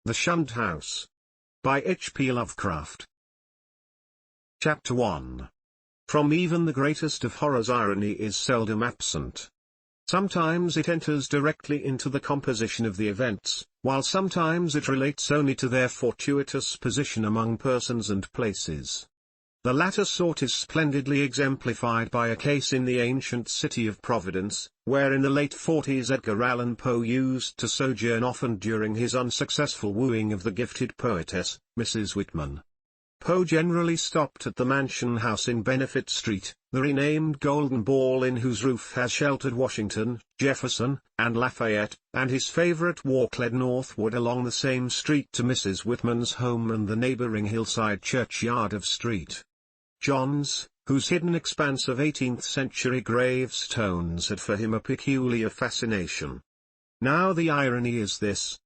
The Shunned House. By H.P. Lovecraft. Chapter 1. From even the greatest of horrors, irony is seldom absent. Sometimes it enters directly into the composition of the events, while sometimes it relates only to their fortuitous position among persons and places. The latter sort is splendidly exemplified by a case in the ancient city of Providence, where in the late 40s Edgar Allan Poe used to sojourn often during his unsuccessful wooing of the gifted poetess, Mrs. Whitman. Poe generally stopped at the Mansion House in Benefit Street, the renamed Golden Ball Inn, whose roof has sheltered Washington, Jefferson, and Lafayette, and his favorite walk led northward along the same street to Mrs. Whitman's home and the neighboring hillside churchyard of St. John's, whose hidden expanse of 18th-century gravestones had for him a peculiar fascination. Now the irony is this.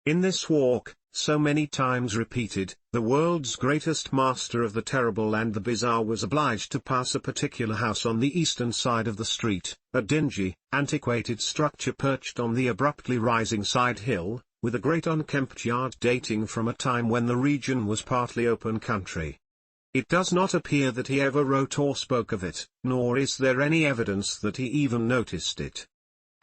In this walk, so many times repeated, the world's greatest master of the terrible and the bizarre was obliged to pass a particular house on the eastern side of the street, a dingy, antiquated structure perched on the abruptly rising side hill, with a great unkempt yard dating from a time when the region was partly open country. It does not appear that he ever wrote or spoke of it, nor is there any evidence that he even noticed it.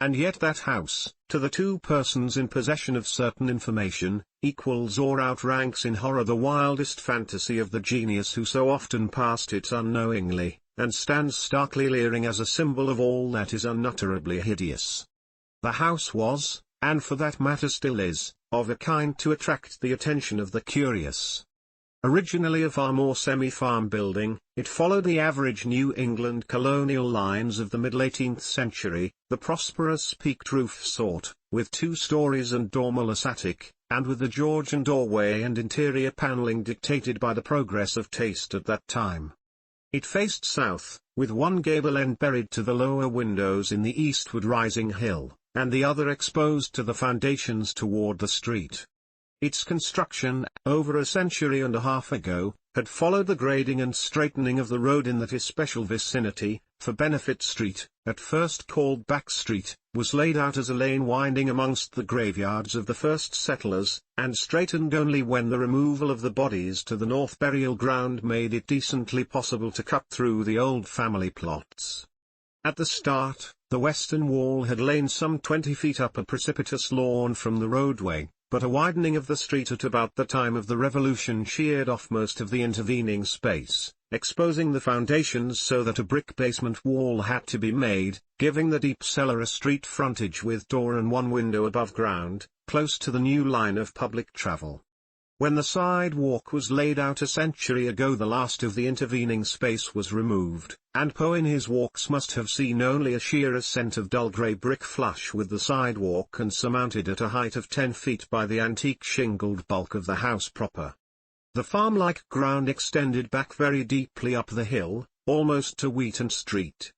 And yet that house, to the two persons in possession of certain information, equals or outranks in horror the wildest fantasy of the genius who so often passed it unknowingly, and stands starkly leering as a symbol of all that is unutterably hideous. The house was, and for that matter still is, of a kind to attract the attention of the curious. Originally a far more semi-farm building, it followed the average New England colonial lines of the middle 18th century, the prosperous peaked roof sort, with 2 stories and dormerless attic, and with the Georgian doorway and interior paneling dictated by the progress of taste at that time. It faced south, with one gable end buried to the lower windows in the eastward rising hill, and the other exposed to the foundations toward the street. Its construction, over a century and a half ago, had followed the grading and straightening of the road in that especial vicinity, for Benefit Street, at first called Back Street, was laid out as a lane winding amongst the graveyards of the first settlers, and straightened only when the removal of the bodies to the north burial ground made it decently possible to cut through the old family plots. At the start, the western wall had lain some 20 feet up a precipitous lawn from the roadway, but a widening of the street at about the time of the Revolution sheared off most of the intervening space, exposing the foundations so that a brick basement wall had to be made, giving the deep cellar a street frontage with door and one window above ground, close to the new line of public travel. When the sidewalk was laid out a century ago, the last of the intervening space was removed, and Poe in his walks must have seen only a sheer ascent of dull grey brick flush with the sidewalk and surmounted at a height of 10 feet by the antique shingled bulk of the house proper. The farm-like ground extended back very deeply up the hill, almost to Wheaton Street.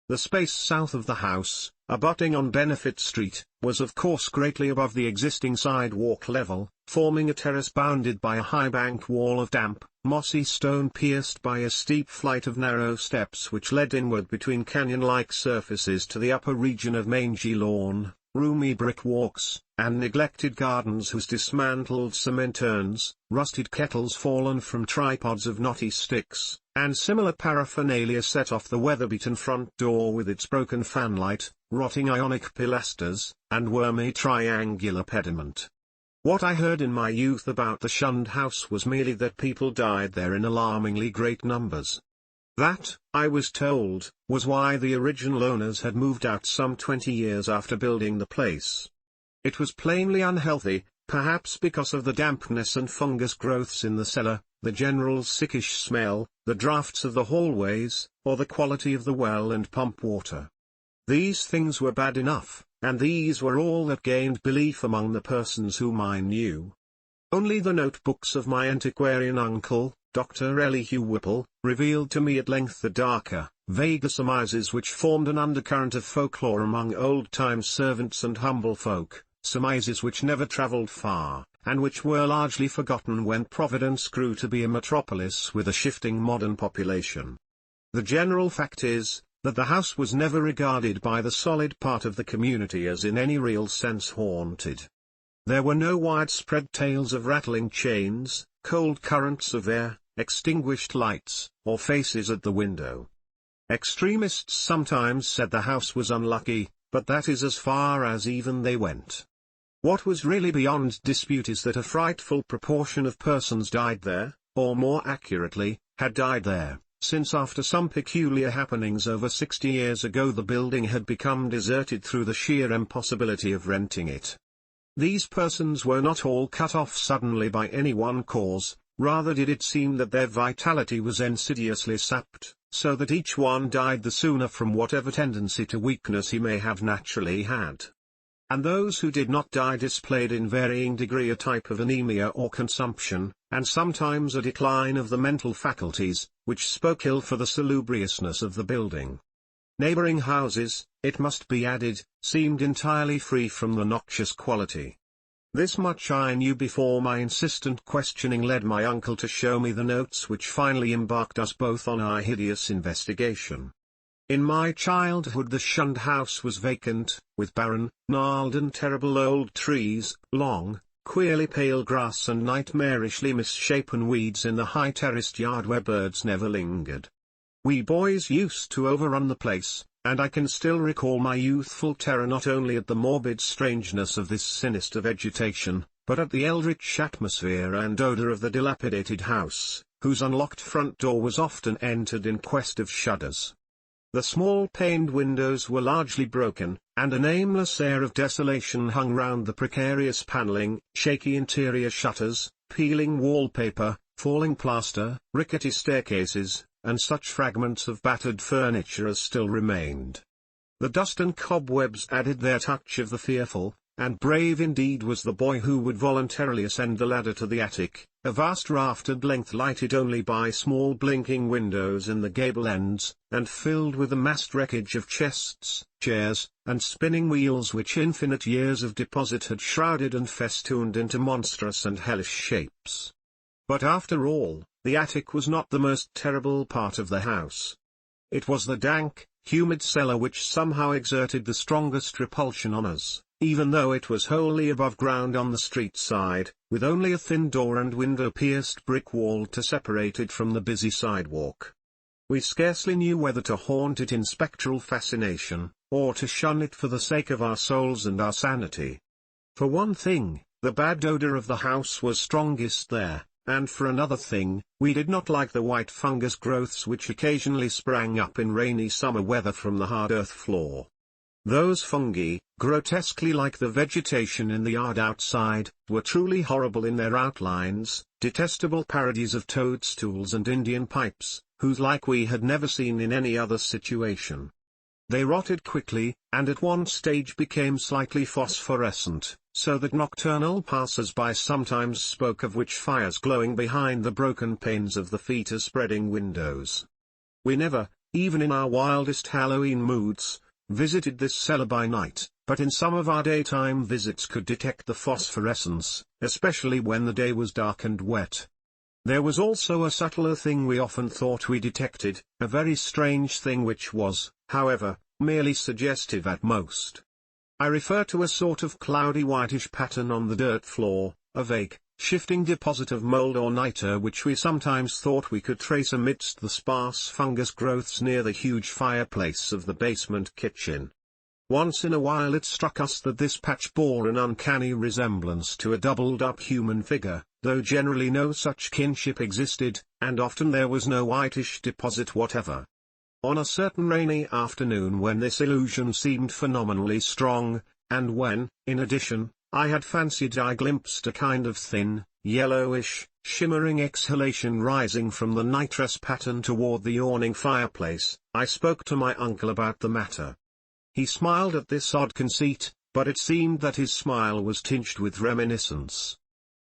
The space south of the house, abutting on Benefit Street, was of course greatly above the existing sidewalk level, forming a terrace bounded by a high-banked wall of damp, mossy stone pierced by a steep flight of narrow steps which led inward between canyon-like surfaces to the upper region of mangy lawn, roomy brick walks, and neglected gardens whose dismantled cement urns, rusted kettles fallen from tripods of knotty sticks, and similar paraphernalia set off the weather-beaten front door with its broken fanlight, rotting Ionic pilasters, and wormy triangular pediment. What I heard in my youth about the Shunned House was merely that people died there in alarmingly great numbers. That, I was told, was why the original owners had moved out some 20 years after building the place. It was plainly unhealthy, perhaps because of the dampness and fungus growths in the cellar, the general sickish smell, the draughts of the hallways, or the quality of the well and pump water. These things were bad enough, and these were all that gained belief among the persons whom I knew. Only the notebooks of my antiquarian uncle, Dr. Elihu Whipple, revealed to me at length the darker, vaguer surmises which formed an undercurrent of folklore among old-time servants and humble folk, surmises which never travelled far, and which were largely forgotten when Providence grew to be a metropolis with a shifting modern population. The general fact is, that the house was never regarded by the solid part of the community as in any real sense haunted. There were no widespread tales of rattling chains, cold currents of air, extinguished lights, or faces at the window. Extremists sometimes said the house was unlucky, but that is as far as even they went. What was really beyond dispute is that a frightful proportion of persons died there, or more accurately, had died there, since after some peculiar happenings over 60 years ago the building had become deserted through the sheer impossibility of renting it. These persons were not all cut off suddenly by any one cause, rather did it seem that their vitality was insidiously sapped, so that each one died the sooner from whatever tendency to weakness he may have naturally had. And those who did not die displayed in varying degree a type of anemia or consumption, and sometimes a decline of the mental faculties, which spoke ill for the salubriousness of the building. Neighboring houses, it must be added, seemed entirely free from the noxious quality. This much I knew before my insistent questioning led my uncle to show me the notes which finally embarked us both on our hideous investigation. In my childhood the Shunned House was vacant, with barren, gnarled and terrible old trees, long, queerly pale grass and nightmarishly misshapen weeds in the high terraced yard where birds never lingered. We boys used to overrun the place, and I can still recall my youthful terror not only at the morbid strangeness of this sinister vegetation, but at the eldritch atmosphere and odor of the dilapidated house, whose unlocked front door was often entered in quest of shudders. The small paned windows were largely broken, and a nameless air of desolation hung round the precarious paneling, shaky interior shutters, peeling wallpaper, falling plaster, rickety staircases, and such fragments of battered furniture as still remained. The dust and cobwebs added their touch of the fearful, and brave indeed was the boy who would voluntarily ascend the ladder to the attic, a vast raftered length lighted only by small blinking windows in the gable ends, and filled with the massed wreckage of chests, chairs, and spinning wheels which infinite years of deposit had shrouded and festooned into monstrous and hellish shapes. But after all, the attic was not the most terrible part of the house. It was the dank, humid cellar which somehow exerted the strongest repulsion on us, even though it was wholly above ground on the street side, with only a thin door and window-pierced brick wall to separate it from the busy sidewalk. We scarcely knew whether to haunt it in spectral fascination, or to shun it for the sake of our souls and our sanity. For one thing, the bad odor of the house was strongest there. And for another thing, we did not like the white fungus growths which occasionally sprang up in rainy summer weather from the hard earth floor. Those fungi, grotesquely like the vegetation in the yard outside, were truly horrible in their outlines, detestable parodies of toadstools and Indian pipes, whose like we had never seen in any other situation. They rotted quickly, and at one stage became slightly phosphorescent, so that nocturnal passers-by sometimes spoke of witch fires glowing behind the broken panes of the fetor-spreading windows. We never, even in our wildest Halloween moods, visited this cellar by night, but in some of our daytime visits could detect the phosphorescence, especially when the day was dark and wet. There was also a subtler thing we often thought we detected, a very strange thing which was, however, merely suggestive at most. I refer to a sort of cloudy whitish pattern on the dirt floor, a vague, shifting deposit of mold or nitre which we sometimes thought we could trace amidst the sparse fungus growths near the huge fireplace of the basement kitchen. Once in a while it struck us that this patch bore an uncanny resemblance to a doubled-up human figure, though generally no such kinship existed, and often there was no whitish deposit whatever. On a certain rainy afternoon when this illusion seemed phenomenally strong, and when, in addition, I had fancied I glimpsed a kind of thin, yellowish, shimmering exhalation rising from the nitrous pattern toward the yawning fireplace, I spoke to my uncle about the matter. He smiled at this odd conceit, but it seemed that his smile was tinged with reminiscence.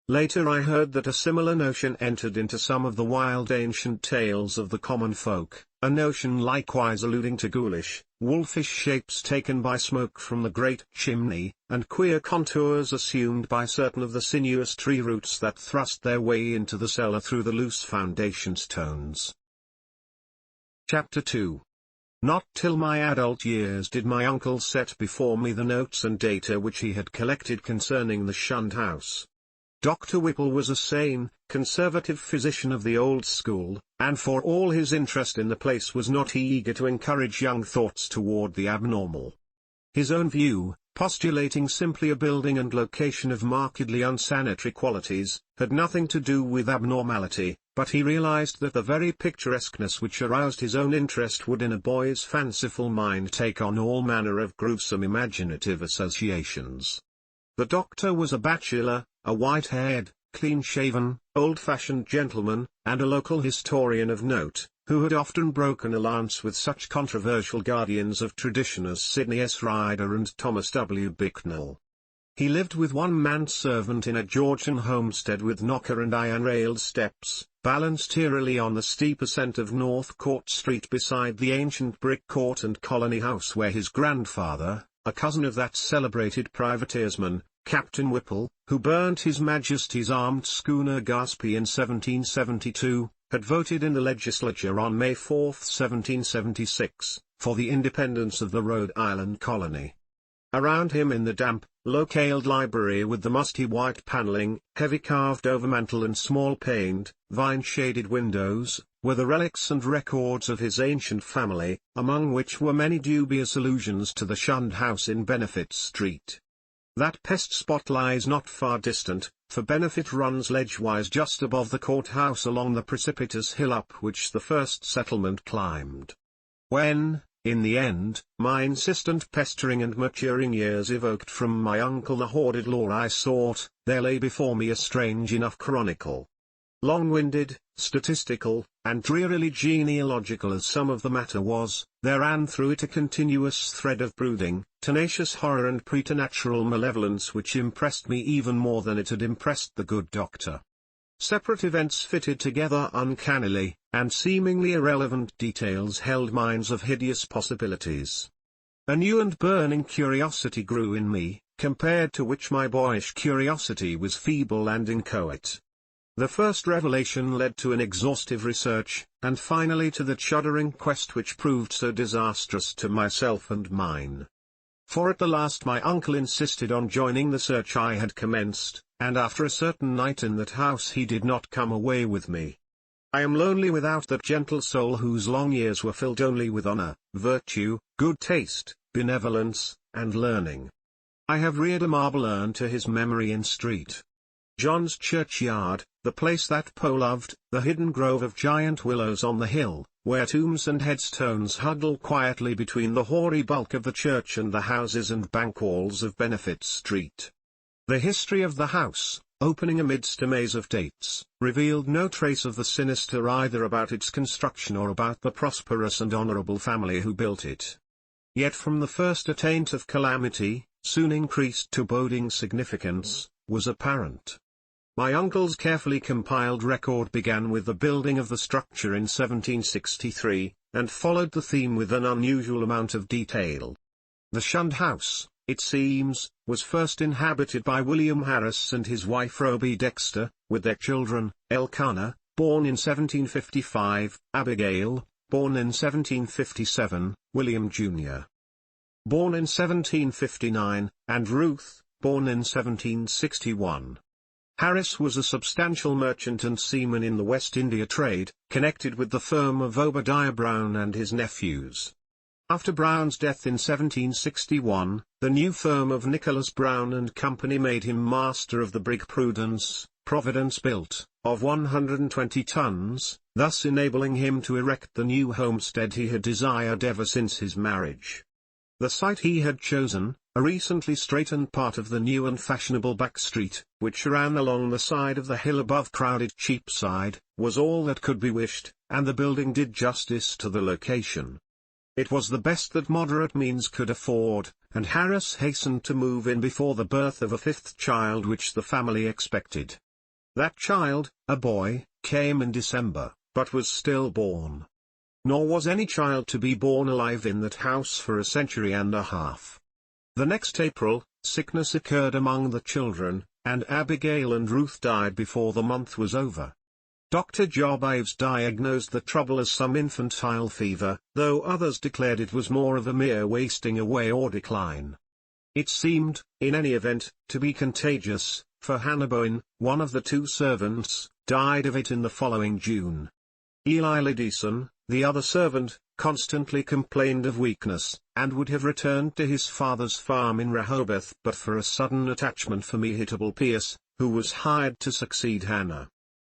Later I heard that a similar notion entered into some of the wild ancient tales of the common folk, a notion likewise alluding to ghoulish, wolfish shapes taken by smoke from the great chimney, and queer contours assumed by certain of the sinuous tree roots that thrust their way into the cellar through the loose foundation stones. Chapter 2. Not till my adult years did my uncle set before me the notes and data which he had collected concerning the Shunned House. Dr. Whipple was a sane, conservative physician of the old school, and for all his interest in the place was not he eager to encourage young thoughts toward the abnormal. His own view, postulating simply a building and location of markedly unsanitary qualities, had nothing to do with abnormality, but he realized that the very picturesqueness which aroused his own interest would in a boy's fanciful mind take on all manner of gruesome imaginative associations. The doctor was a bachelor, a white-haired, clean-shaven, old-fashioned gentleman, and a local historian of note, who had often broken a lance with such controversial guardians of tradition as Sidney S. Ryder and Thomas W. Bicknell. He lived with one manservant in a Georgian homestead with knocker and iron-railed steps, balanced eerily on the steep ascent of North Court Street beside the ancient brick court and colony house where his grandfather, a cousin of that celebrated privateersman, Captain Whipple, who burnt His Majesty's armed schooner Gaspee in 1772, had voted in the legislature on May 4, 1776, for the independence of the Rhode Island colony. Around him in the damp, low-ceiled library with the musty white paneling, heavy carved overmantel and small paned, vine-shaded windows, were the relics and records of his ancient family, among which were many dubious allusions to the Shunned House in Benefit Street. That pest spot lies not far distant, for Benefit runs ledgewise just above the courthouse along the precipitous hill up which the first settlement climbed. When, in the end, my insistent pestering and maturing years evoked from my uncle the hoarded lore I sought, there lay before me a strange enough chronicle. Long-winded, statistical, and drearily genealogical as some of the matter was, there ran through it a continuous thread of brooding, tenacious horror and preternatural malevolence which impressed me even more than it had impressed the good doctor. Separate events fitted together uncannily, and seemingly irrelevant details held mines of hideous possibilities. A new and burning curiosity grew in me, compared to which my boyish curiosity was feeble and inchoate. The first revelation led to an exhaustive research, and finally to the shuddering quest which proved so disastrous to myself and mine. For at the last my uncle insisted on joining the search I had commenced, and after a certain night in that house he did not come away with me. I am lonely without that gentle soul whose long years were filled only with honor, virtue, good taste, benevolence, and learning. I have reared a marble urn to his memory in St. John's churchyard, the place that Poe loved, the hidden grove of giant willows on the hill, where tombs and headstones huddle quietly between the hoary bulk of the church and the houses and bank walls of Benefit Street. The history of the house, opening amidst a maze of dates, revealed no trace of the sinister either about its construction or about the prosperous and honorable family who built it. Yet from the first a taint of calamity, soon increased to boding significance, was apparent. My uncle's carefully compiled record began with the building of the structure in 1763, and followed the theme with an unusual amount of detail. The Shunned House, it seems, was first inhabited by William Harris and his wife Roby Dexter, with their children, Elkanah, born in 1755, Abigail, born in 1757, William Jr., born in 1759, and Ruth, born in 1761. Harris was a substantial merchant and seaman in the West India trade, connected with the firm of Obadiah Brown and his nephews. After Brown's death in 1761, the new firm of Nicholas Brown and Company made him master of the brig Prudence, Providence built, of 120 tons, thus enabling him to erect the new homestead he had desired ever since his marriage. The site he had chosen, a recently straightened part of the new and fashionable back street, which ran along the side of the hill above crowded Cheapside, was all that could be wished, and the building did justice to the location. It was the best that moderate means could afford, and Harris hastened to move in before the birth of a fifth child which the family expected. That child, a boy, came in December, but was stillborn. Nor was any child to be born alive in that house for a century and a half. The next April, sickness occurred among the children, and Abigail and Ruth died before the month was over. Dr. Job Ives diagnosed the trouble as some infantile fever, though others declared it was more of a mere wasting away or decline. It seemed, in any event, to be contagious, for Hannah Bowen, one of the two servants, died of it in the following June. Eli Lidison, the other servant, constantly complained of weakness, and would have returned to his father's farm in Rehoboth but for a sudden attachment for Mehitable Pierce, who was hired to succeed Hannah.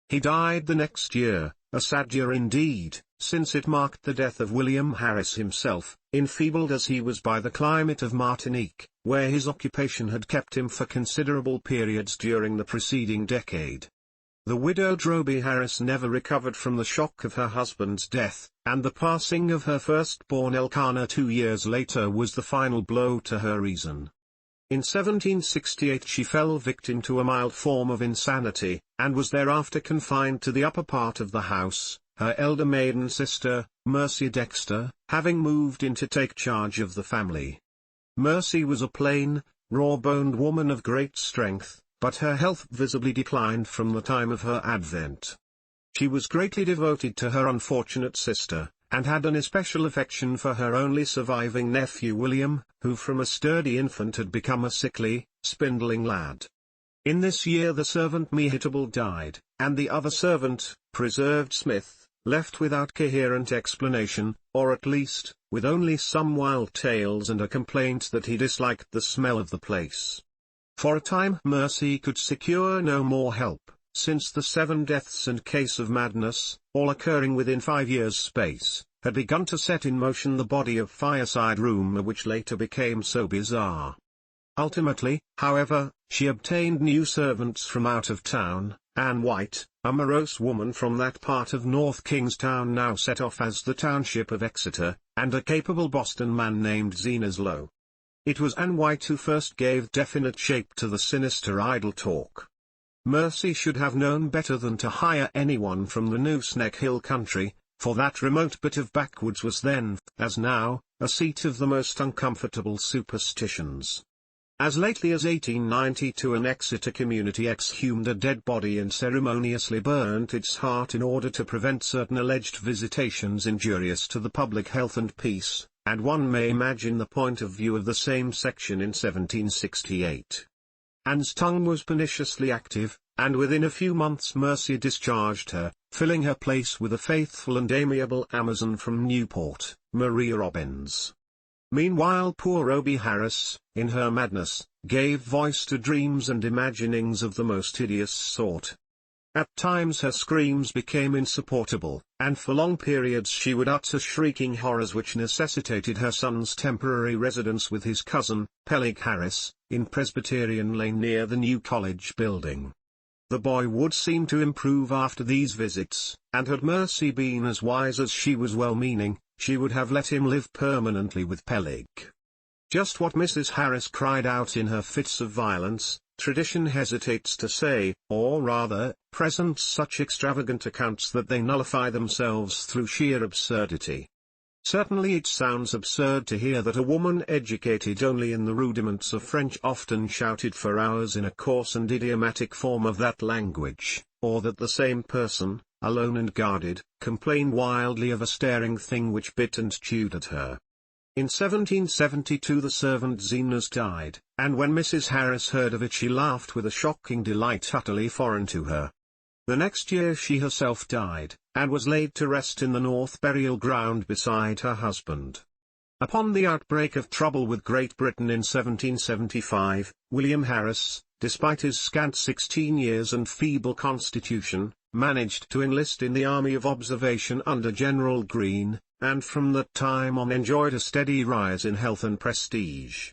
He died the next year, a sad year indeed, since it marked the death of William Harris himself, enfeebled as he was by the climate of Martinique, where his occupation had kept him for considerable periods during the preceding decade. The widowed Roby Harris never recovered from the shock of her husband's death, and the passing of her firstborn Elkanah 2 years later was the final blow to her reason. In 1768 she fell victim to a mild form of insanity, and was thereafter confined to the upper part of the house, her elder maiden sister, Mercy Dexter, having moved in to take charge of the family. Mercy was a plain, raw-boned woman of great strength, but her health visibly declined from the time of her advent. She was greatly devoted to her unfortunate sister, and had an especial affection for her only surviving nephew William, who from a sturdy infant had become a sickly, spindling lad. In this year the servant Mehitable died, and the other servant, Preserved Smith, left without coherent explanation, or at least, with only some wild tales and a complaint that he disliked the smell of the place. For a time Mercy could secure no more help, since the 7 deaths and case of madness, all occurring within 5 years' space, had begun to set in motion the body of fireside rumour which later became so bizarre. Ultimately, however, she obtained new servants from out of town. Anne White, a morose woman from that part of North Kingstown now set off as the township of Exeter, and a capable Boston man named Zenas Lowe. It was Anne White who first gave definite shape to the sinister idle talk. Mercy should have known better than to hire anyone from the Nooseneck Hill country, for that remote bit of backwoods was then, as now, a seat of the most uncomfortable superstitions. As lately as 1892 an Exeter community exhumed a dead body and ceremoniously burnt its heart in order to prevent certain alleged visitations injurious to the public health and peace, and one may imagine the point of view of the same section in 1768. Anne's tongue was perniciously active, and within a few months Mercy discharged her, filling her place with a faithful and amiable Amazon from Newport, Maria Robbins. Meanwhile poor Roby Harris, in her madness, gave voice to dreams and imaginings of the most hideous sort. At times her screams became insupportable, and for long periods she would utter shrieking horrors which necessitated her son's temporary residence with his cousin, Peleg Harris, in Presbyterian Lane near the new college building. The boy would seem to improve after these visits, and had Mercy been as wise as she was well-meaning, she would have let him live permanently with Peleg. Just what Mrs. Harris cried out in her fits of violence, tradition hesitates to say, or rather, presents such extravagant accounts that they nullify themselves through sheer absurdity. Certainly it sounds absurd to hear that a woman educated only in the rudiments of French often shouted for hours in a coarse and idiomatic form of that language, or that the same person, alone and guarded, complained wildly of a staring thing which bit and chewed at her. In 1772 the servant Zenas died, and when Mrs. Harris heard of it she laughed with a shocking delight utterly foreign to her. The next year she herself died, and was laid to rest in the North Burial Ground beside her husband. Upon the outbreak of trouble with Great Britain in 1775, William Harris, despite his scant 16 years and feeble constitution, managed to enlist in the Army of Observation under General Greene, and from that time on enjoyed a steady rise in health and prestige.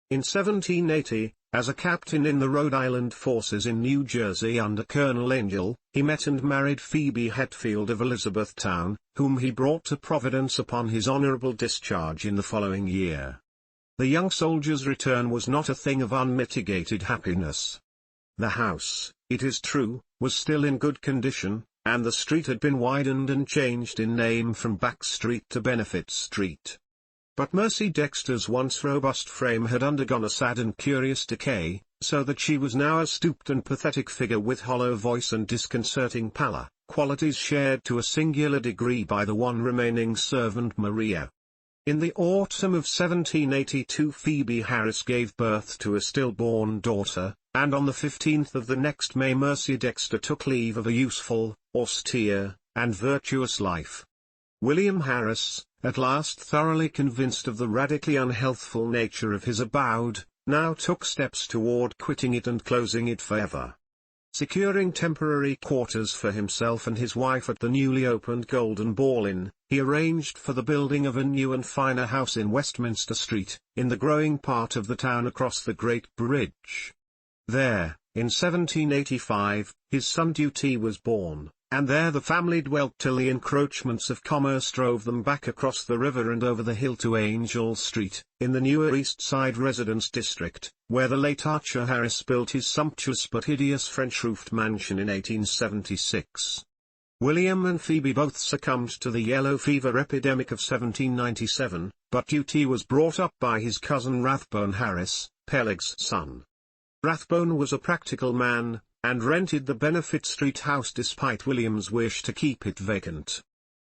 In 1780, as a captain in the Rhode Island forces in New Jersey under Colonel Angell, he met and married Phoebe Hetfield of Elizabethtown, whom he brought to Providence upon his honorable discharge in the following year. The young soldier's return was not a thing of unmitigated happiness. The house, it is true, was still in good condition, and the street had been widened and changed in name from Back Street to Benefit Street. But Mercy Dexter's once robust frame had undergone a sad and curious decay, so that she was now a stooped and pathetic figure with hollow voice and disconcerting pallor, qualities shared to a singular degree by the one remaining servant Maria. In the autumn of 1782 Phoebe Harris gave birth to a stillborn daughter, and on the 15th of the next May Mercy Dexter took leave of a useful, austere, and virtuous life. William Harris, at last thoroughly convinced of the radically unhealthful nature of his abode, now took steps toward quitting it and closing it forever. Securing temporary quarters for himself and his wife at the newly opened Golden Ball Inn, he arranged for the building of a new and finer house in Westminster Street, in the growing part of the town across the Great Bridge. There, in 1785, his son Duty was born, and there the family dwelt till the encroachments of commerce drove them back across the river and over the hill to Angel Street, in the newer East Side residence district, where the late Archer Harris built his sumptuous but hideous French-roofed mansion in 1876. William and Phoebe both succumbed to the yellow fever epidemic of 1797, but Duty was brought up by his cousin Rathbone Harris, Peleg's son. Rathbone was a practical man, and rented the Benefit Street house despite William's wish to keep it vacant.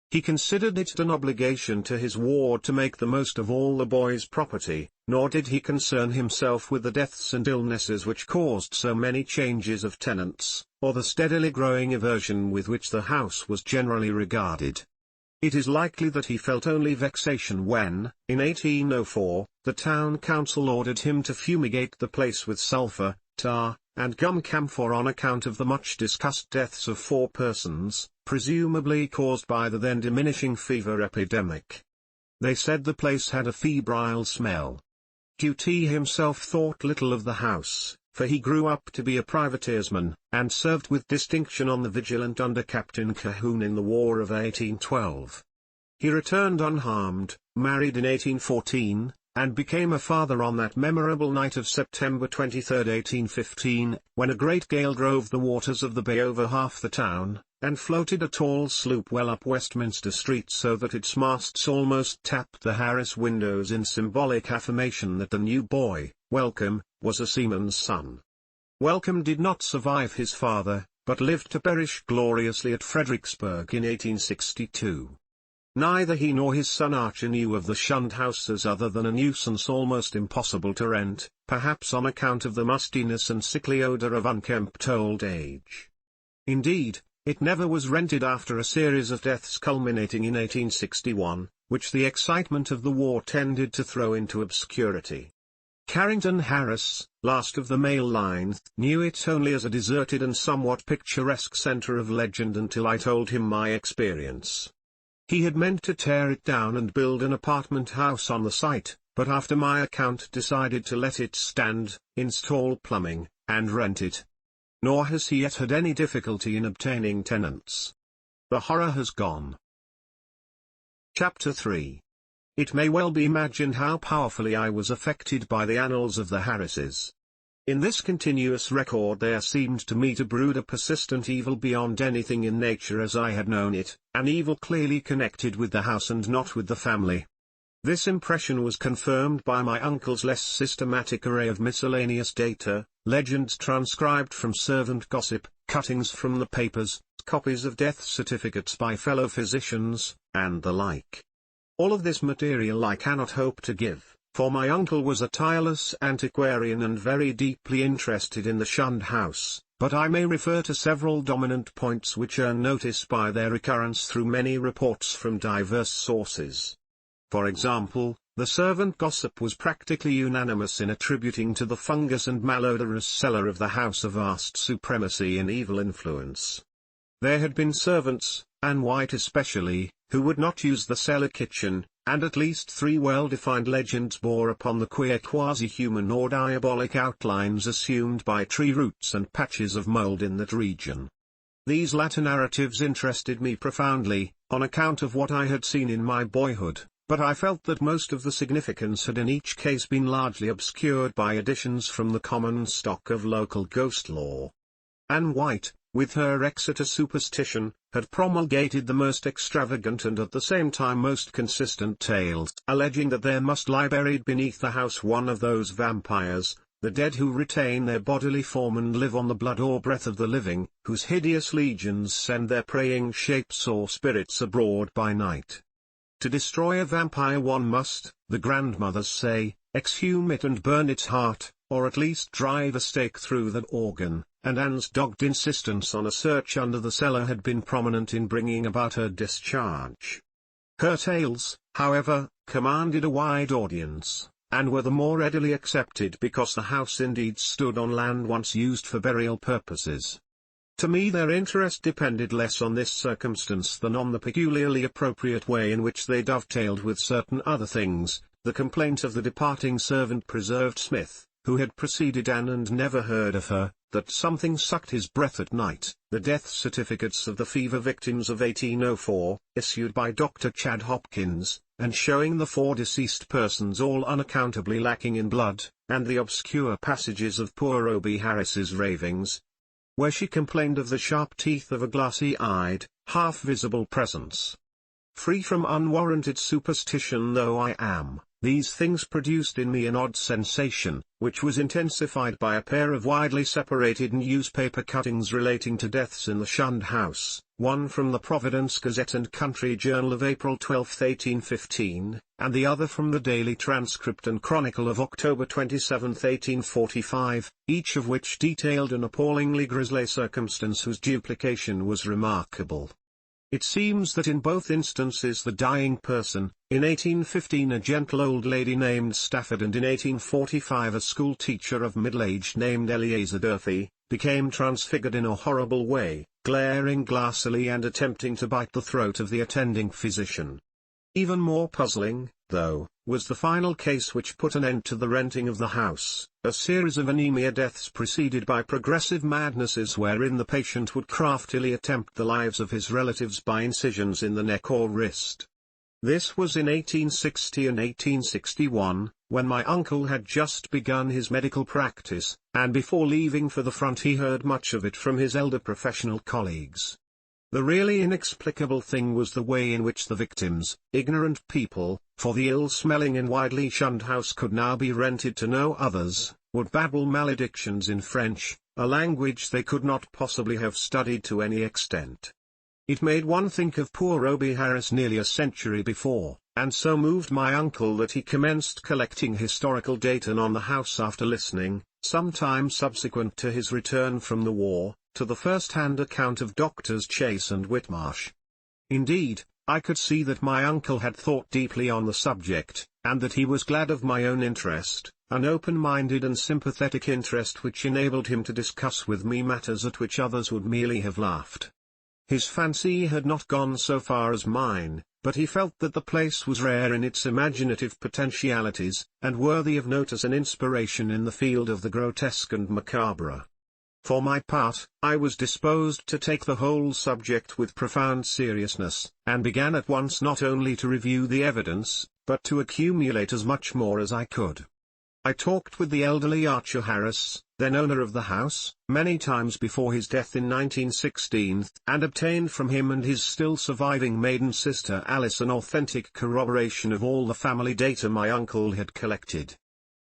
He considered it an obligation to his ward to make the most of all the boy's property, nor did he concern himself with the deaths and illnesses which caused so many changes of tenants, or the steadily growing aversion with which the house was generally regarded. It is likely that he felt only vexation when, in 1804, the town council ordered him to fumigate the place with sulphur, tar, and gum camphor on account of the much-discussed deaths of 4 persons, presumably caused by the then diminishing fever epidemic. They said the place had a febrile smell. Duty himself thought little of the house, for he grew up to be a privateersman, and served with distinction on the Vigilant under Captain Cahoon in the War of 1812. He returned unharmed, married in 1814, and became a father on that memorable night of September 23, 1815, when a great gale drove the waters of the bay over half the town, and floated a tall sloop well up Westminster Street so that its masts almost tapped the Harris windows in symbolic affirmation that the new boy, Welcome, was a seaman's son. Welcome did not survive his father, but lived to perish gloriously at Fredericksburg in 1862. Neither he nor his son Archer knew of the Shunned House as other than a nuisance almost impossible to rent, perhaps on account of the mustiness and sickly odor of unkempt old age. Indeed, it never was rented after a series of deaths culminating in 1861, which the excitement of the war tended to throw into obscurity. Carrington Harris, last of the male line, knew it only as a deserted and somewhat picturesque center of legend until I told him my experience. He had meant to tear it down and build an apartment house on the site, but after my account decided to let it stand, install plumbing, and rent it. Nor has he yet had any difficulty in obtaining tenants. The horror has gone. Chapter 3. It may well be imagined how powerfully I was affected by the annals of the Harrises. In this continuous record there seemed to me to brood a persistent evil beyond anything in nature as I had known it, an evil clearly connected with the house and not with the family. This impression was confirmed by my uncle's less systematic array of miscellaneous data, legends transcribed from servant gossip, cuttings from the papers, copies of death certificates by fellow physicians, and the like. All of this material I cannot hope to give, for my uncle was a tireless antiquarian and very deeply interested in the Shunned House, but I may refer to several dominant points which earn notice by their recurrence through many reports from diverse sources. For example, the servant gossip was practically unanimous in attributing to the fungus and malodorous cellar of the house a vast supremacy in evil influence. There had been servants, and white especially, who would not use the cellar kitchen, and at least 3 well-defined legends bore upon the queer quasi-human or diabolic outlines assumed by tree roots and patches of mold in that region. These latter narratives interested me profoundly, on account of what I had seen in my boyhood, but I felt that most of the significance had in each case been largely obscured by additions from the common stock of local ghost lore. Anne White, with her Exeter superstition, had promulgated the most extravagant and at the same time most consistent tales, alleging that there must lie buried beneath the house one of those vampires, the dead who retain their bodily form and live on the blood or breath of the living, whose hideous legions send their preying shapes or spirits abroad by night. To destroy a vampire one must, the grandmothers say, exhume it and burn its heart, or at least drive a stake through that organ, and Anne's dogged insistence on a search under the cellar had been prominent in bringing about her discharge. Her tales, however, commanded a wide audience, and were the more readily accepted because the house indeed stood on land once used for burial purposes. To me their interest depended less on this circumstance than on the peculiarly appropriate way in which they dovetailed with certain other things. The complaint of the departing servant preserved Smith, who had preceded Anne and never heard of her, that something sucked his breath at night. The death certificates of the fever victims of 1804, issued by Dr. Chad Hopkins, and showing the 4 deceased persons all unaccountably lacking in blood, and the obscure passages of poor Obie Harris's ravings, where she complained of the sharp teeth of a glassy-eyed, half-visible presence. Free from unwarranted superstition though I am, these things produced in me an odd sensation, which was intensified by a pair of widely separated newspaper cuttings relating to deaths in the Shunned House, one from the Providence Gazette and Country Journal of April 12, 1815, and the other from the Daily Transcript and Chronicle of October 27, 1845, each of which detailed an appallingly grisly circumstance whose duplication was remarkable. It seems that in both instances the dying person, in 1815 a gentle old lady named Stafford and in 1845 a school teacher of middle age named Eleazar Durfee, became transfigured in a horrible way, glaring glassily and attempting to bite the throat of the attending physician. Even more puzzling, though, was the final case which put an end to the renting of the house, a series of anemia deaths preceded by progressive madnesses wherein the patient would craftily attempt the lives of his relatives by incisions in the neck or wrist. This was in 1860 and 1861, when my uncle had just begun his medical practice, and before leaving for the front he heard much of it from his elder professional colleagues. The really inexplicable thing was the way in which the victims, ignorant people, for the ill-smelling and widely shunned house could now be rented to no others, would babble maledictions in French, a language they could not possibly have studied to any extent. It made one think of poor Obie Harris nearly a century before, and so moved my uncle that he commenced collecting historical data on the house after listening, some time subsequent to his return from the war, to the first-hand account of Doctors Chase and Whitmarsh. Indeed, I could see that my uncle had thought deeply on the subject, and that he was glad of my own interest, an open-minded and sympathetic interest which enabled him to discuss with me matters at which others would merely have laughed. His fancy had not gone so far as mine, but he felt that the place was rare in its imaginative potentialities, and worthy of notice and inspiration in the field of the grotesque and macabre. For my part, I was disposed to take the whole subject with profound seriousness, and began at once not only to review the evidence, but to accumulate as much more as I could. I talked with the elderly Archer Harris, then owner of the house, many times before his death in 1916, and obtained from him and his still surviving maiden sister Alice an authentic corroboration of all the family data my uncle had collected.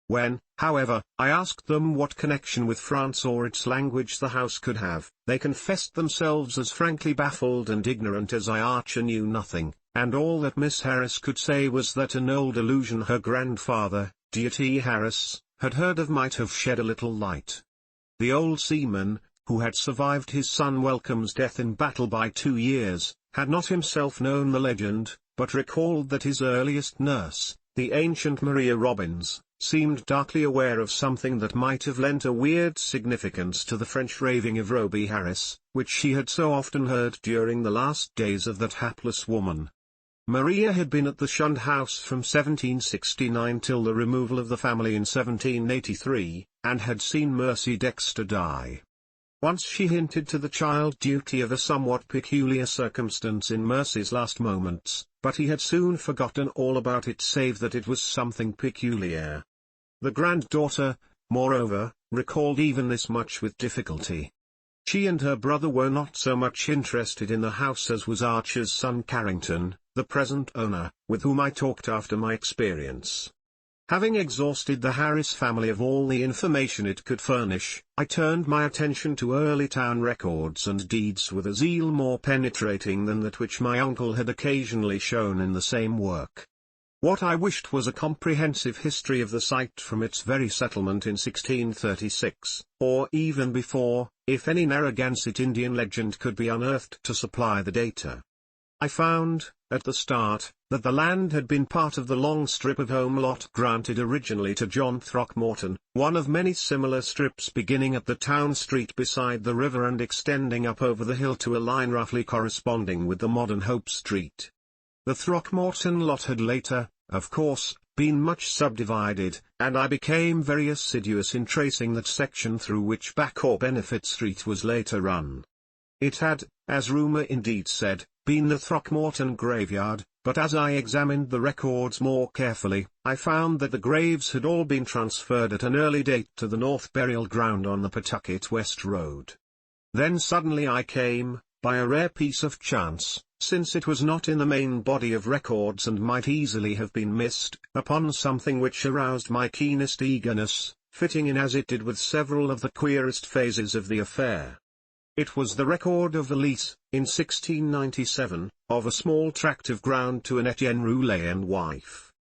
When, however, I asked them what connection with France or its language the house could have, they confessed themselves as frankly baffled and ignorant as I. Archer knew nothing, and all that Miss Harris could say was that an old illusion her grandfather, D.T. Harris, had heard of might have shed a little light. The old seaman, who had survived his son Welcome's death in battle by 2 years, had not himself known the legend, but recalled that his earliest nurse, the ancient Maria Robbins, seemed darkly aware of something that might have lent a weird significance to the French raving of Obie Harris, which she had so often heard during the last days of that hapless woman. Maria had been at the Shunned House from 1769 till the removal of the family in 1783, and had seen Mercy Dexter die. Once she hinted to the child duty of a somewhat peculiar circumstance in Mercy's last moments, but he had soon forgotten all about it save that it was something peculiar. The granddaughter, moreover, recalled even this much with difficulty. She and her brother were not so much interested in the house as was Archer's son Carrington, the present owner, with whom I talked after my experience. Having exhausted the Harris family of all the information it could furnish, I turned my attention to early town records and deeds with a zeal more penetrating than that which my uncle had occasionally shown in the same work. What I wished was a comprehensive history of the site from its very settlement in 1636, or even before, if any Narragansett Indian legend could be unearthed to supply the data. I found, at the start, that the land had been part of the long strip of home lot granted originally to John Throckmorton, one of many similar strips beginning at the town street beside the river and extending up over the hill to a line roughly corresponding with the modern Hope Street. The Throckmorton lot had later, of course, been much subdivided, and I became very assiduous in tracing that section through which Back or Benefit Street was later run. It had, as rumour indeed said, been the Throckmorton graveyard, but as I examined the records more carefully, I found that the graves had all been transferred at an early date to the North Burial Ground on the Pawtucket West Road. Then suddenly I came, by a rare piece of chance, since it was not in the main body of records and might easily have been missed, upon something which aroused my keenest eagerness, fitting in as it did with several of the queerest phases of the affair. It was the record of the lease, in 1697, of a small tract of ground to an Etienne Roulet and wife.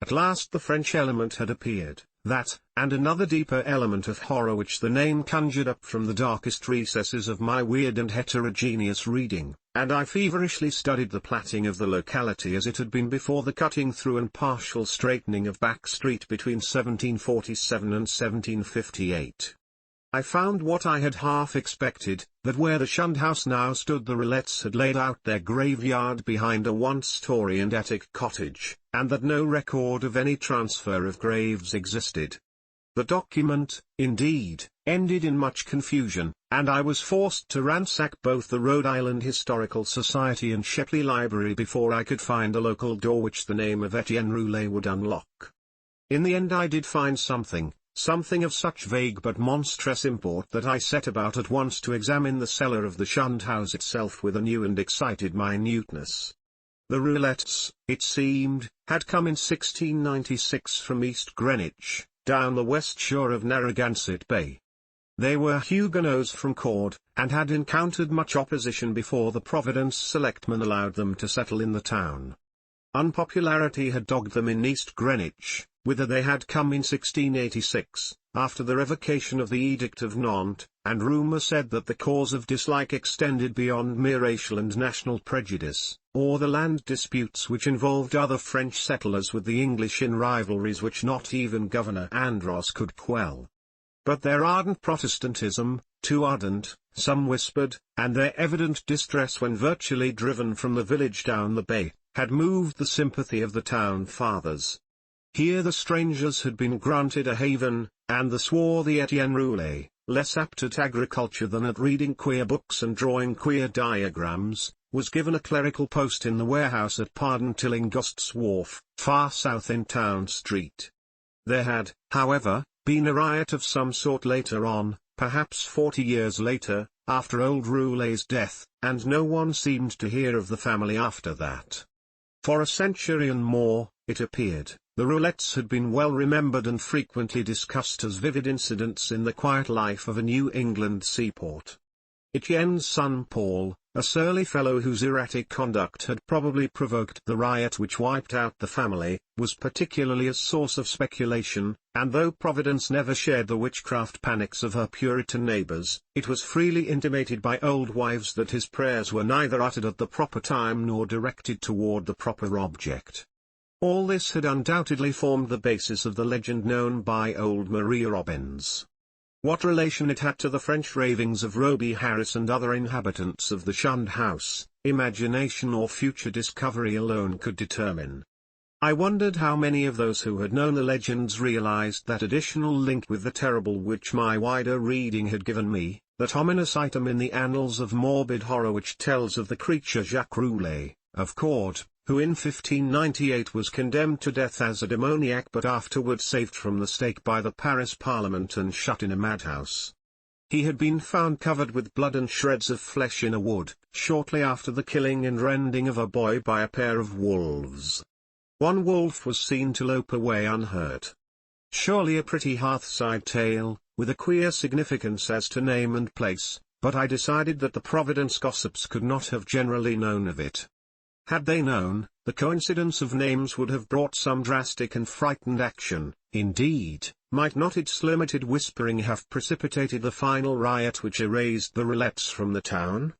At last the French element had appeared, that, and another deeper element of horror which the name conjured up from the darkest recesses of my weird and heterogeneous reading, and I feverishly studied the platting of the locality as it had been before the cutting through and partial straightening of Back Street between 1747 and 1758. I found what I had half expected, that where the Shunned House now stood the Roulettes had laid out their graveyard behind a one-story and attic cottage, and that no record of any transfer of graves existed. The document, indeed, ended in much confusion, and I was forced to ransack both the Rhode Island Historical Society and Shepley Library before I could find a local door which the name of Etienne Roulet would unlock. In the end I did find something of such vague but monstrous import that I set about at once to examine the cellar of the Shunned House itself with a new and excited minuteness. The Roulettes, it seemed, had come in 1696 from East Greenwich, down the west shore of Narragansett Bay. They were Huguenots from Cord, and had encountered much opposition before the Providence selectmen allowed them to settle in the town. Unpopularity had dogged them in East Greenwich, whither they had come in 1686, after the revocation of the Edict of Nantes, and rumour said that the cause of dislike extended beyond mere racial and national prejudice, or the land disputes which involved other French settlers with the English in rivalries which not even Governor Andros could quell. But their ardent Protestantism, too ardent, some whispered, and their evident distress when virtually driven from the village down the bay, had moved the sympathy of the town fathers. Here the strangers had been granted a haven, and the swarthy Etienne Roulet, less apt at agriculture than at reading queer books and drawing queer diagrams, was given a clerical post in the warehouse at Pardon Tillinghast's Wharf, far south in Town Street. There had, however, been a riot of some sort later on, perhaps 40 years later, after old Roulet's death, and no one seemed to hear of the family after that. For a century and more, it appeared, the Roulettes had been well remembered and frequently discussed as vivid incidents in the quiet life of a New England seaport. Etienne's son Paul, a surly fellow whose erratic conduct had probably provoked the riot which wiped out the family, was particularly a source of speculation, and though Providence never shared the witchcraft panics of her Puritan neighbors, it was freely intimated by old wives that his prayers were neither uttered at the proper time nor directed toward the proper object. All this had undoubtedly formed the basis of the legend known by old Maria Robbins. What relation it had to the French ravings of Roby Harris and other inhabitants of the Shunned House, imagination or future discovery alone could determine. I wondered how many of those who had known the legends realized that additional link with the terrible which my wider reading had given me, that ominous item in the annals of morbid horror which tells of the creature Jacques Roulet, of Cord, who in 1598 was condemned to death as a demoniac but afterward saved from the stake by the Paris Parliament and shut in a madhouse. He had been found covered with blood and shreds of flesh in a wood, shortly after the killing and rending of a boy by a pair of wolves. One wolf was seen to lope away unhurt. Surely a pretty hearthside tale, with a queer significance as to name and place, but I decided that the Providence gossips could not have generally known of it. Had they known, the coincidence of names would have brought some drastic and frightened action. Indeed, might not its limited whispering have precipitated the final riot which erased the Roulettes from the town?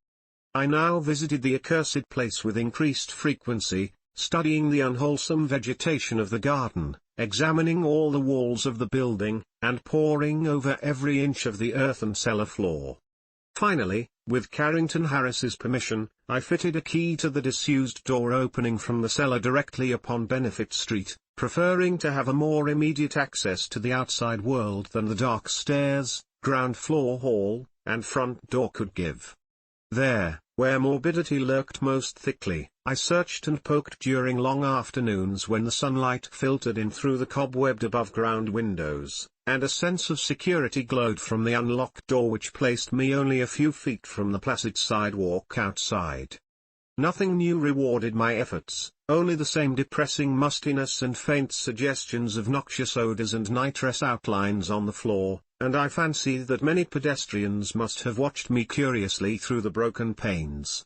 I now visited the accursed place with increased frequency, studying the unwholesome vegetation of the garden, examining all the walls of the building, and poring over every inch of the earthen cellar floor. Finally, with Carrington Harris's permission, I fitted a key to the disused door opening from the cellar directly upon Benefit Street, preferring to have a more immediate access to the outside world than the dark stairs, ground floor hall, and front door could give. There, where morbidity lurked most thickly, I searched and poked during long afternoons when the sunlight filtered in through the cobwebbed above-ground windows, and a sense of security glowed from the unlocked door which placed me only a few feet from the placid sidewalk outside. Nothing new rewarded my efforts, only the same depressing mustiness and faint suggestions of noxious odors and nitrous outlines on the floor, and I fancy that many pedestrians must have watched me curiously through the broken panes.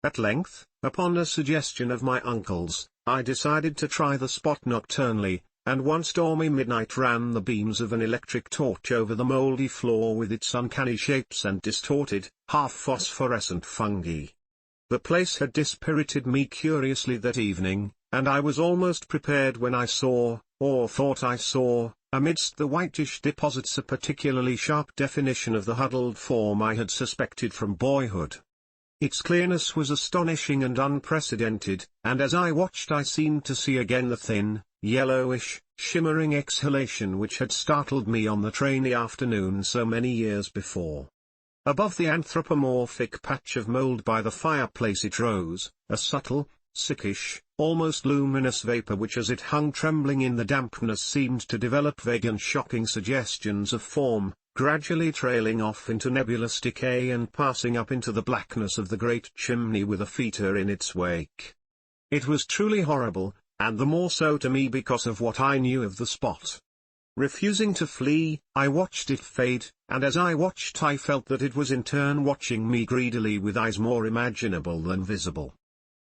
At length, upon a suggestion of my uncle's, I decided to try the spot nocturnally, and one stormy midnight ran the beams of an electric torch over the moldy floor with its uncanny shapes and distorted, half-phosphorescent fungi. The place had dispirited me curiously that evening, and I was almost prepared when I saw, or thought I saw, amidst the whitish deposits a particularly sharp definition of the huddled form I had suspected from boyhood. Its clearness was astonishing and unprecedented, and as I watched I seemed to see again the thin, yellowish, shimmering exhalation which had startled me on the trainy afternoon so many years before. Above the anthropomorphic patch of mold by the fireplace it rose, a subtle, sickish, almost luminous vapor which as it hung trembling in the dampness seemed to develop vague and shocking suggestions of form, gradually trailing off into nebulous decay and passing up into the blackness of the great chimney with a fetor in its wake. It was truly horrible, and the more so to me because of what I knew of the spot. Refusing to flee, I watched it fade, and as I watched I felt that it was in turn watching me greedily with eyes more imaginable than visible.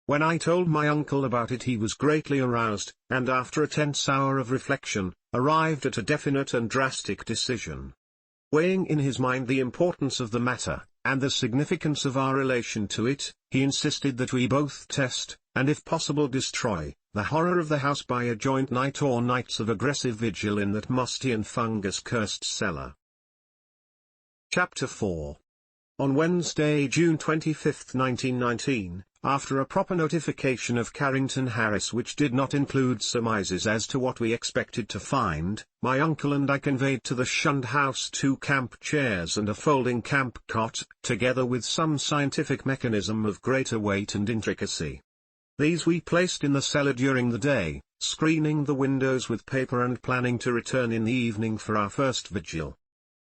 When I told my uncle about it he was greatly aroused, and after a tense hour of reflection, arrived at a definite and drastic decision. Weighing in his mind the importance of the matter, and the significance of our relation to it, he insisted that we both test, and if possible destroy, the horror of the house by a joint night or nights of aggressive vigil in that musty and fungus-cursed cellar. Chapter 4. On Wednesday, June 25, 1919, after a proper notification of Carrington Harris which did not include surmises as to what we expected to find, my uncle and I conveyed to the Shunned House 2 camp chairs and a folding camp cot, together with some scientific mechanism of greater weight and intricacy. These we placed in the cellar during the day, screening the windows with paper and planning to return in the evening for our first vigil.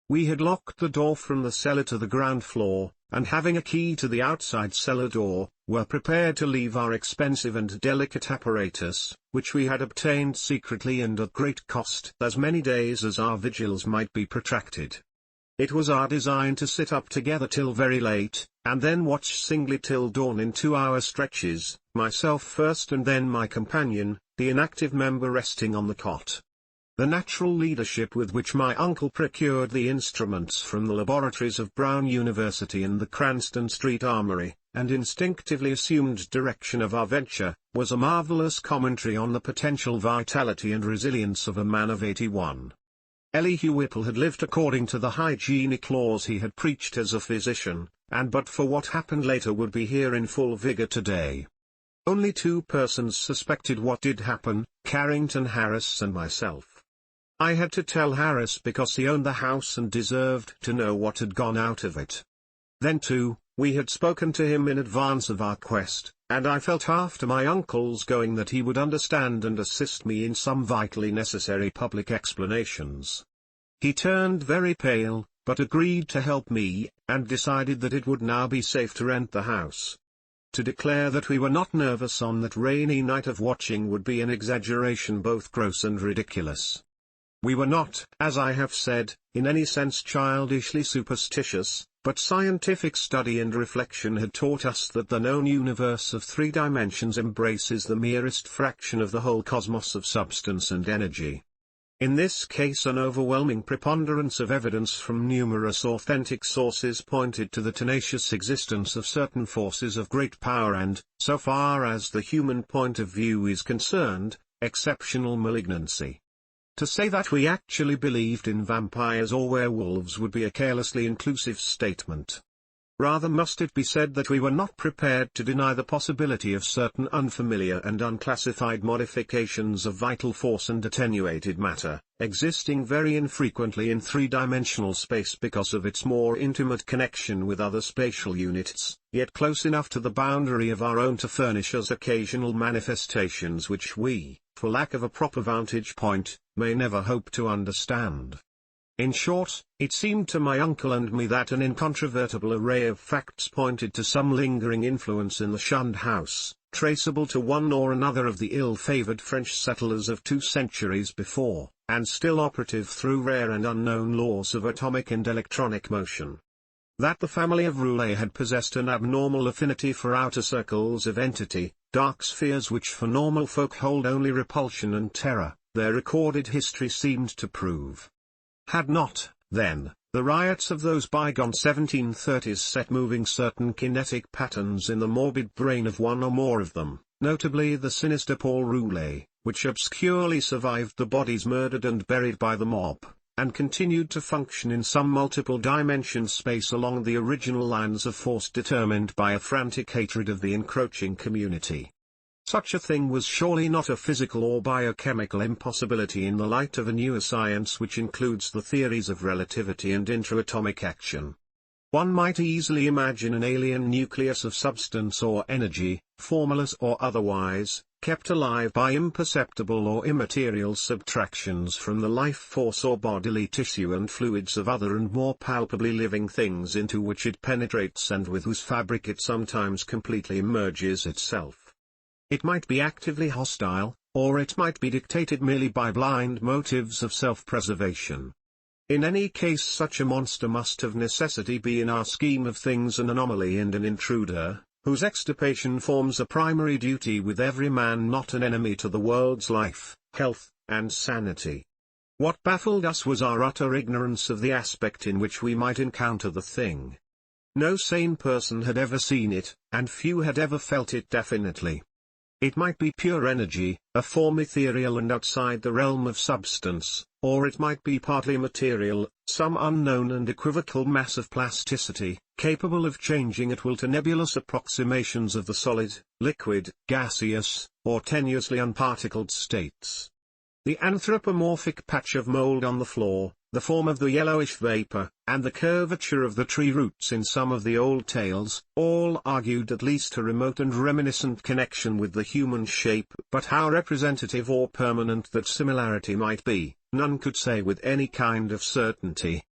We had locked the door from the cellar to the ground floor, and having a key to the outside cellar door, were prepared to leave our expensive and delicate apparatus, which we had obtained secretly and at great cost, as many days as our vigils might be protracted. It was our design to sit up together till very late, and then watch singly till dawn in 2-hour stretches, myself first and then my companion, the inactive member resting on the cot. The natural leadership with which my uncle procured the instruments from the laboratories of Brown University and the Cranston Street Armory, and instinctively assumed direction of our venture, was a marvelous commentary on the potential vitality and resilience of a man of 81. Elihu Whipple had lived according to the hygienic laws he had preached as a physician, and but for what happened later would be here in full vigor today. Only 2 persons suspected what did happen, Carrington Harris and myself. I had to tell Harris because he owned the house and deserved to know what had gone out of it. Then too, we had spoken to him in advance of our quest, and I felt after my uncle's going that he would understand and assist me in some vitally necessary public explanations. He turned very pale, but agreed to help me, and decided that it would now be safe to rent the house. to declare that we were not nervous on that rainy night of watching would be an exaggeration both gross and ridiculous. We were not, as I have said, in any sense childishly superstitious, but scientific study and reflection had taught us that the known universe of 3 dimensions embraces the merest fraction of the whole cosmos of substance and energy. In this case, an overwhelming preponderance of evidence from numerous authentic sources pointed to the tenacious existence of certain forces of great power and, so far as the human point of view is concerned, exceptional malignancy. To say that we actually believed in vampires or werewolves would be a carelessly inclusive statement. Rather must it be said that we were not prepared to deny the possibility of certain unfamiliar and unclassified modifications of vital force and attenuated matter, existing very infrequently in 3-dimensional space because of its more intimate connection with other spatial units, yet close enough to the boundary of our own to furnish us occasional manifestations which we, for lack of a proper vantage point, may never hope to understand. In short, it seemed to my uncle and me that an incontrovertible array of facts pointed to some lingering influence in the Shunned House, traceable to one or another of the ill-favored French settlers of 2 centuries before, and still operative through rare and unknown laws of atomic and electronic motion. That the family of Roulet had possessed an abnormal affinity for outer circles of entity, dark spheres which for normal folk hold only repulsion and terror, their recorded history seemed to prove. Had not, then, the riots of those bygone 1730s set moving certain kinetic patterns in the morbid brain of one or more of them, notably the sinister Paul Roulet, which obscurely survived the bodies murdered and buried by the mob, and continued to function in some multiple dimension space along the original lines of force determined by a frantic hatred of the encroaching community? Such a thing was surely not a physical or biochemical impossibility in the light of a newer science which includes the theories of relativity and intraatomic action. One might easily imagine an alien nucleus of substance or energy, formless or otherwise, kept alive by imperceptible or immaterial subtractions from the life force or bodily tissue and fluids of other and more palpably living things into which it penetrates and with whose fabric it sometimes completely merges itself. It might be actively hostile, or it might be dictated merely by blind motives of self-preservation. In any case, such a monster must of necessity be in our scheme of things an anomaly and an intruder, whose extirpation forms a primary duty with every man not an enemy to the world's life, health, and sanity. What baffled us was our utter ignorance of the aspect in which we might encounter the thing. No sane person had ever seen it, and few had ever felt it definitely. It might be pure energy, a form ethereal and outside the realm of substance, or it might be partly material, some unknown and equivocal mass of plasticity, capable of changing at will to nebulous approximations of the solid, liquid, gaseous, or tenuously unparticled states. The anthropomorphic patch of mold on the floor, the form of the yellowish vapor, and the curvature of the tree roots in some of the old tales, all argued at least a remote and reminiscent connection with the human shape. But how representative or permanent that similarity might be, none could say with any kind of certainty.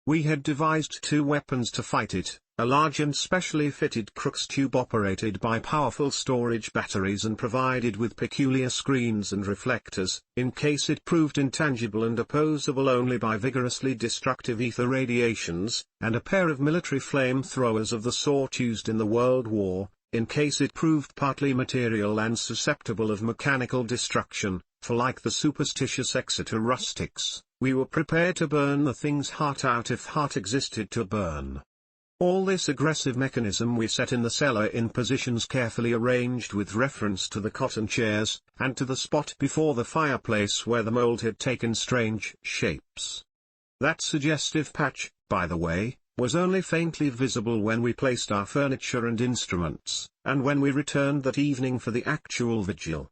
We had devised 2 weapons to fight it, a large and specially fitted Crookes tube operated by powerful storage batteries and provided with peculiar screens and reflectors, in case it proved intangible and opposable only by vigorously destructive ether radiations, and a pair of military flame-throwers of the sort used in the World War, in case it proved partly material and susceptible of mechanical destruction, for like the superstitious Exeter rustics, we were prepared to burn the thing's heart out if heart existed to burn. All this aggressive mechanism we set in the cellar in positions carefully arranged with reference to the cotton chairs, and to the spot before the fireplace where the mold had taken strange shapes. That suggestive patch, by the way, was only faintly visible when we placed our furniture and instruments, and when we returned that evening for the actual vigil.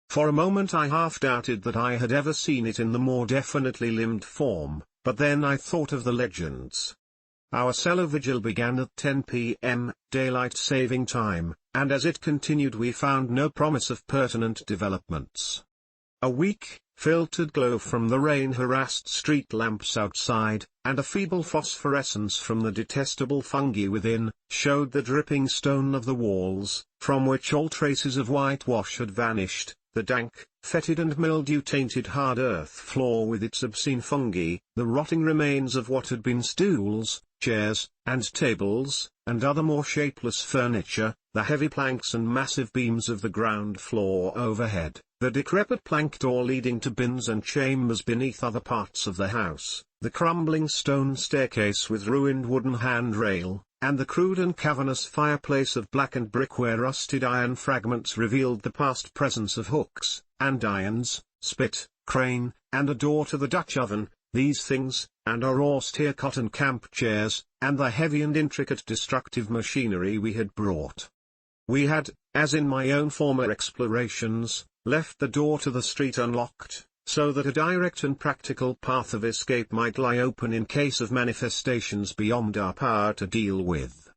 For a moment I half doubted that I had ever seen it in the more definitely limbed form, but then I thought of the legends. Our cellar vigil began at 10 p.m., daylight saving time, and as it continued we found no promise of pertinent developments. A week, filtered glow from the rain-harassed street lamps outside, and a feeble phosphorescence from the detestable fungi within, showed the dripping stone of the walls, from which all traces of whitewash had vanished, the dank, fetid and mildew-tainted hard earth floor with its obscene fungi, the rotting remains of what had been stools, chairs, and tables, and other more shapeless furniture, the heavy planks and massive beams of the ground floor overhead, the decrepit plank door leading to bins and chambers beneath other parts of the house, the crumbling stone staircase with ruined wooden handrail, and the crude and cavernous fireplace of blackened brick where rusted iron fragments revealed the past presence of hooks, andirons, spit, crane, and a door to the Dutch oven. These things, and our austere cotton camp chairs, and the heavy and intricate destructive machinery we had brought. We had, as in my own former explorations, left the door to the street unlocked, so that a direct and practical path of escape might lie open in case of manifestations beyond our power to deal with.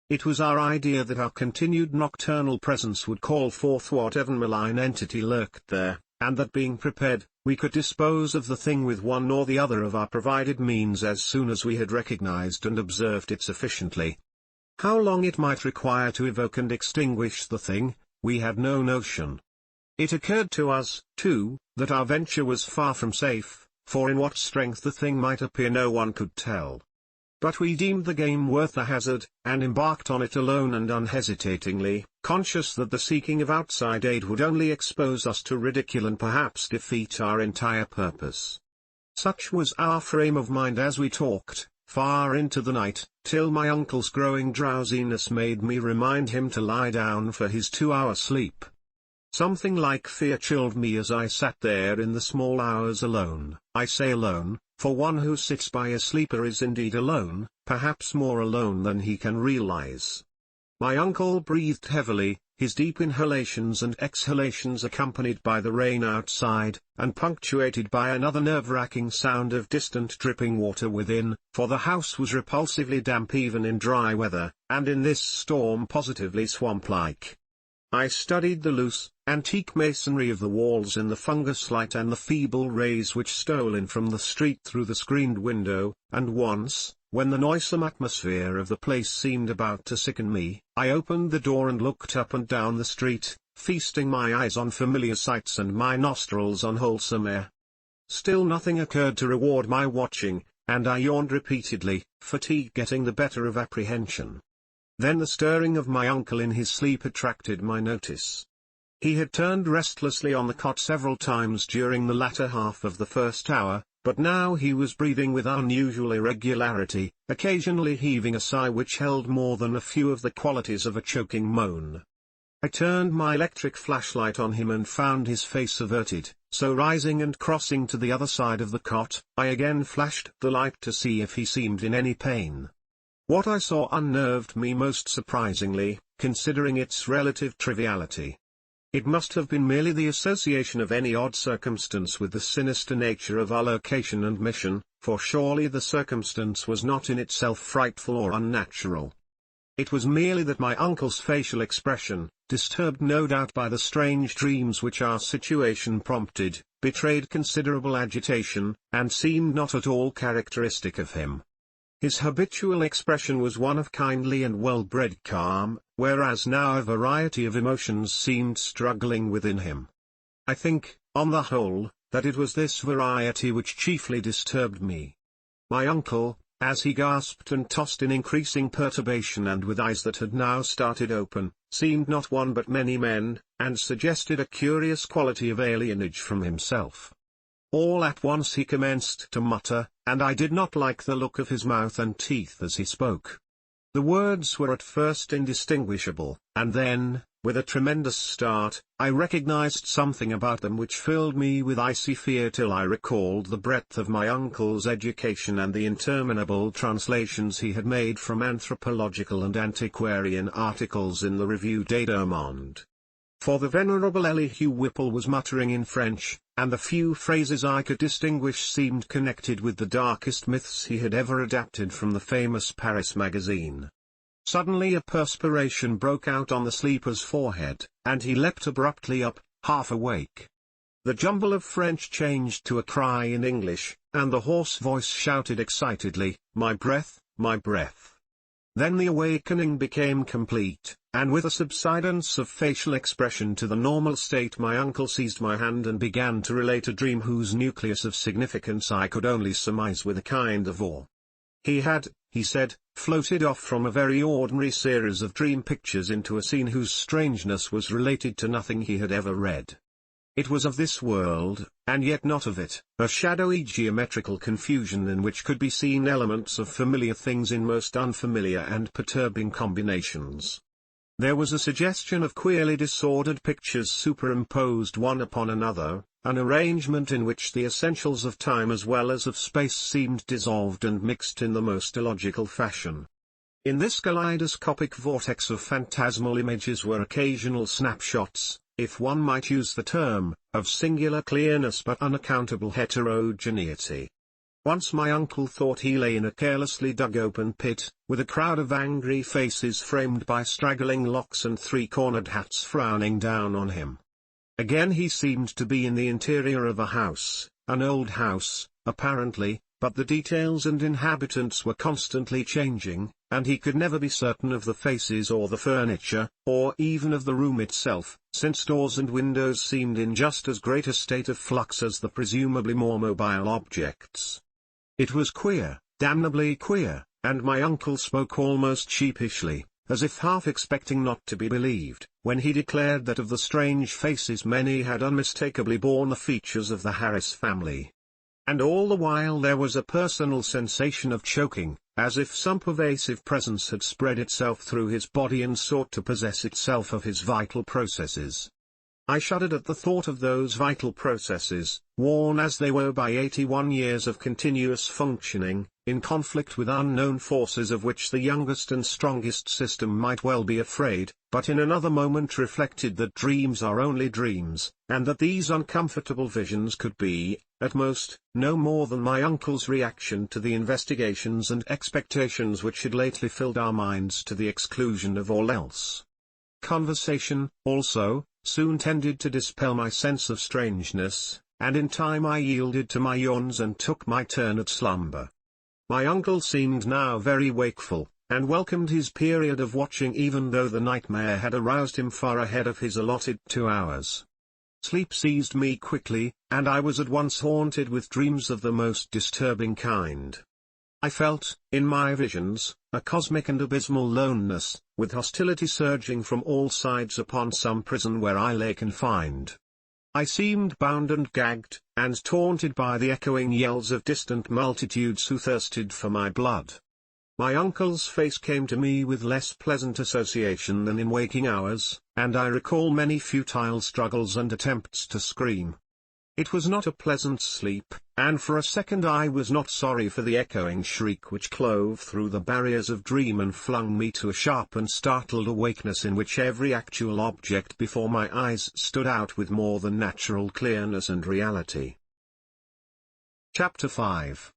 It was our idea that our continued nocturnal presence would call forth whatever malign entity lurked there, and that being prepared, we could dispose of the thing with one or the other of our provided means as soon as we had recognized and observed it sufficiently. How long it might require to evoke and extinguish the thing, we had no notion. It occurred to us, too, that our venture was far from safe, for in what strength the thing might appear no one could tell. But we deemed the game worth the hazard, and embarked on it alone and unhesitatingly, conscious that the seeking of outside aid would only expose us to ridicule and perhaps defeat our entire purpose. Such was our frame of mind as we talked, far into the night, till my uncle's growing drowsiness made me remind him to lie down for his 2-hour sleep. Something like fear chilled me as I sat there in the small hours alone. I say alone, for one who sits by a sleeper is indeed alone, perhaps more alone than he can realize. My uncle breathed heavily, his deep inhalations and exhalations accompanied by the rain outside, and punctuated by another nerve-wracking sound of distant dripping water within, for the house was repulsively damp even in dry weather, and in this storm positively swamp-like. I studied the loose, antique masonry of the walls in the fungus light and the feeble rays which stole in from the street through the screened window, and once, when the noisome atmosphere of the place seemed about to sicken me, I opened the door and looked up and down the street, feasting my eyes on familiar sights and my nostrils on wholesome air. Still nothing occurred to reward my watching, and I yawned repeatedly, fatigue getting the better of apprehension. Then the stirring of my uncle in his sleep attracted my notice. He had turned restlessly on the cot several times during the latter half of the first hour, but now he was breathing with unusual irregularity, occasionally heaving a sigh which held more than a few of the qualities of a choking moan. I turned my electric flashlight on him and found his face averted, so rising and crossing to the other side of the cot, I again flashed the light to see if he seemed in any pain. What I saw unnerved me most surprisingly, considering its relative triviality. It must have been merely the association of any odd circumstance with the sinister nature of our location and mission, for surely the circumstance was not in itself frightful or unnatural. It was merely that my uncle's facial expression, disturbed no doubt by the strange dreams which our situation prompted, betrayed considerable agitation, and seemed not at all characteristic of him. His habitual expression was one of kindly and well-bred calm, whereas now a variety of emotions seemed struggling within him. I think, on the whole, that it was this variety which chiefly disturbed me. My uncle, as he gasped and tossed in increasing perturbation and with eyes that had now started open, seemed not one but many men, and suggested a curious quality of alienage from himself. All at once he commenced to mutter, and I did not like the look of his mouth and teeth as he spoke. The words were at first indistinguishable, and then, with a tremendous start, I recognized something about them which filled me with icy fear till I recalled the breadth of my uncle's education and the interminable translations he had made from anthropological and antiquarian articles in the Revue des Deux Mondes. For the venerable Elihu Whipple was muttering in French, and the few phrases I could distinguish seemed connected with the darkest myths he had ever adapted from the famous Paris magazine. Suddenly a perspiration broke out on the sleeper's forehead, and he leapt abruptly up, half awake. The jumble of French changed to a cry in English, and the hoarse voice shouted excitedly, "My breath, my breath." Then the awakening became complete, and with a subsidence of facial expression to the normal state, my uncle seized my hand and began to relate a dream whose nucleus of significance I could only surmise with a kind of awe. He had, he said, floated off from a very ordinary series of dream pictures into a scene whose strangeness was related to nothing he had ever read. It was of this world, and yet not of it, a shadowy geometrical confusion in which could be seen elements of familiar things in most unfamiliar and perturbing combinations. There was a suggestion of queerly disordered pictures superimposed one upon another, an arrangement in which the essentials of time as well as of space seemed dissolved and mixed in the most illogical fashion. In this kaleidoscopic vortex of phantasmal images were occasional snapshots, if one might use the term, of singular clearness but unaccountable heterogeneity. Once my uncle thought he lay in a carelessly dug open pit, with a crowd of angry faces framed by straggling locks and three-cornered hats frowning down on him. Again he seemed to be in the interior of a house, an old house, apparently, but the details and inhabitants were constantly changing, and he could never be certain of the faces or the furniture, or even of the room itself, since doors and windows seemed in just as great a state of flux as the presumably more mobile objects. It was queer, damnably queer, and my uncle spoke almost sheepishly, as if half expecting not to be believed, when he declared that of the strange faces many had unmistakably borne the features of the Harris family. And all the while there was a personal sensation of choking, as if some pervasive presence had spread itself through his body and sought to possess itself of his vital processes. I shuddered at the thought of those vital processes, worn as they were by 81 years of continuous functioning, in conflict with unknown forces of which the youngest and strongest system might well be afraid, but in another moment reflected that dreams are only dreams, and that these uncomfortable visions could be, at most, no more than my uncle's reaction to the investigations and expectations which had lately filled our minds to the exclusion of all else. Conversation, also, soon tended to dispel my sense of strangeness, and in time I yielded to my yawns and took my turn at slumber. My uncle seemed now very wakeful, and welcomed his period of watching even though the nightmare had aroused him far ahead of his allotted 2 hours. Sleep seized me quickly, and I was at once haunted with dreams of the most disturbing kind. I felt, in my visions, a cosmic and abysmal loneness, with hostility surging from all sides upon some prison where I lay confined. I seemed bound and gagged, and taunted by the echoing yells of distant multitudes who thirsted for my blood. My uncle's face came to me with less pleasant association than in waking hours, and I recall many futile struggles and attempts to scream. It was not a pleasant sleep, and for a second I was not sorry for the echoing shriek which clove through the barriers of dream and flung me to a sharp and startled awakeness in which every actual object before my eyes stood out with more than natural clearness and reality. Chapter 5.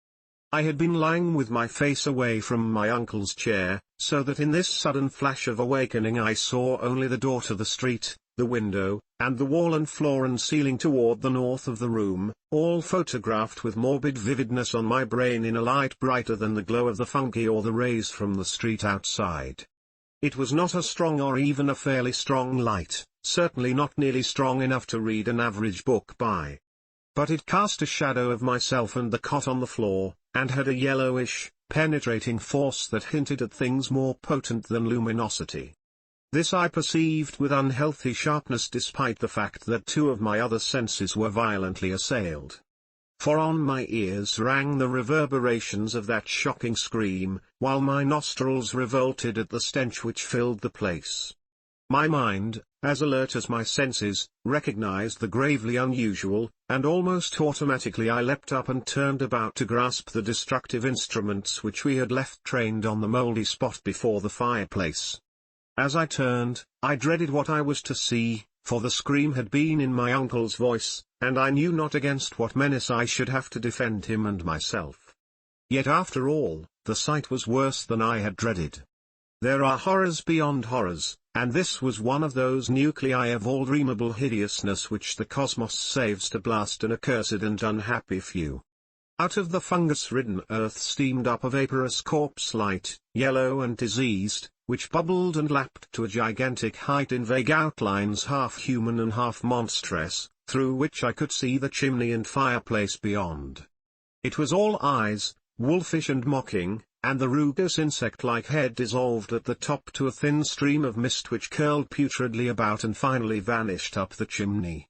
I had been lying with my face away from my uncle's chair, so that in this sudden flash of awakening I saw only the door to the street, the window, and the wall and floor and ceiling toward the north of the room, all photographed with morbid vividness on my brain in a light brighter than the glow of the fungi or the rays from the street outside. It was not a strong or even a fairly strong light, certainly not nearly strong enough to read an average book by. But it cast a shadow of myself and the cot on the floor, and had a yellowish, penetrating force that hinted at things more potent than luminosity. This I perceived with unhealthy sharpness despite the fact that 2 of my other senses were violently assailed. For on my ears rang the reverberations of that shocking scream, while my nostrils revolted at the stench which filled the place. My mind, as alert as my senses, recognized the gravely unusual, and almost automatically I leapt up and turned about to grasp the destructive instruments which we had left trained on the mouldy spot before the fireplace. As I turned, I dreaded what I was to see, for the scream had been in my uncle's voice, and I knew not against what menace I should have to defend him and myself. Yet after all, the sight was worse than I had dreaded. There are horrors beyond horrors, and this was one of those nuclei of all dreamable hideousness which the cosmos saves to blast an accursed and unhappy few. Out of the fungus-ridden earth steamed up a vaporous corpse-light, yellow and diseased, which bubbled and lapped to a gigantic height in vague outlines half human and half monstrous, through which I could see the chimney and fireplace beyond. It was all eyes, wolfish and mocking, and the rugous insect-like head dissolved at the top to a thin stream of mist which curled putridly about and finally vanished up the chimney.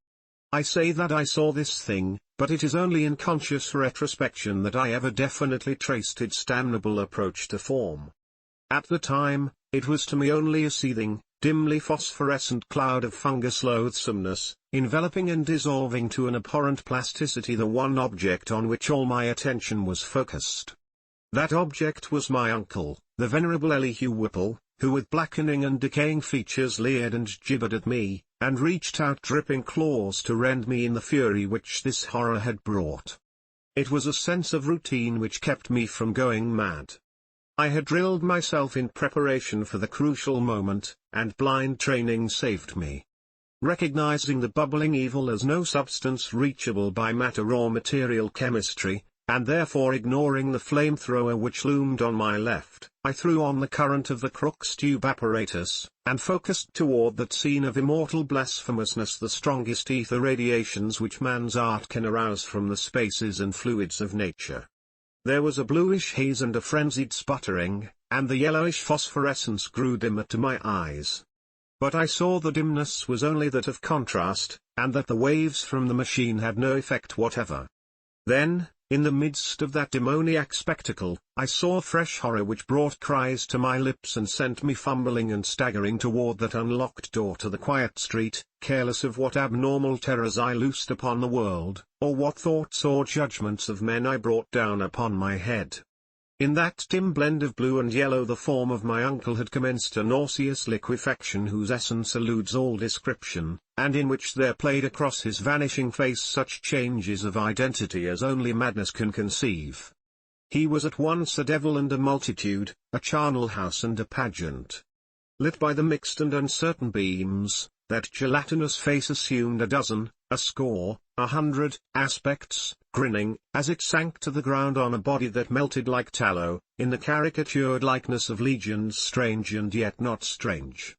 I say that I saw this thing, but it is only in conscious retrospection that I ever definitely traced its damnable approach to form. At the time, it was to me only a seething, dimly phosphorescent cloud of fungus loathsomeness, enveloping and dissolving to an abhorrent plasticity the one object on which all my attention was focused. That object was my uncle, the venerable Elihu Whipple, who with blackening and decaying features leered and gibbered at me, and reached out dripping claws to rend me in the fury which this horror had brought. It was a sense of routine which kept me from going mad. I had drilled myself in preparation for the crucial moment, and blind training saved me. Recognizing the bubbling evil as no substance reachable by matter or material chemistry, and therefore ignoring the flamethrower which loomed on my left, I threw on the current of the Crookes tube apparatus, and focused toward that scene of immortal blasphemousness, the strongest ether radiations which man's art can arouse from the spaces and fluids of nature. There was a bluish haze and a frenzied sputtering, and the yellowish phosphorescence grew dimmer to my eyes. But I saw the dimness was only that of contrast, and that the waves from the machine had no effect whatever. Then, in the midst of that demoniac spectacle, I saw fresh horror which brought cries to my lips and sent me fumbling and staggering toward that unlocked door to the quiet street, careless of what abnormal terrors I loosed upon the world, or what thoughts or judgments of men I brought down upon my head. In that dim blend of blue and yellow the form of my uncle had commenced a nauseous liquefaction whose essence eludes all description, and in which there played across his vanishing face such changes of identity as only madness can conceive. He was at once a devil and a multitude, a charnel house and a pageant. Lit by the mixed and uncertain beams, that gelatinous face assumed a dozen, a score, 100, aspects, grinning, as it sank to the ground on a body that melted like tallow, in the caricatured likeness of legions strange and yet not strange.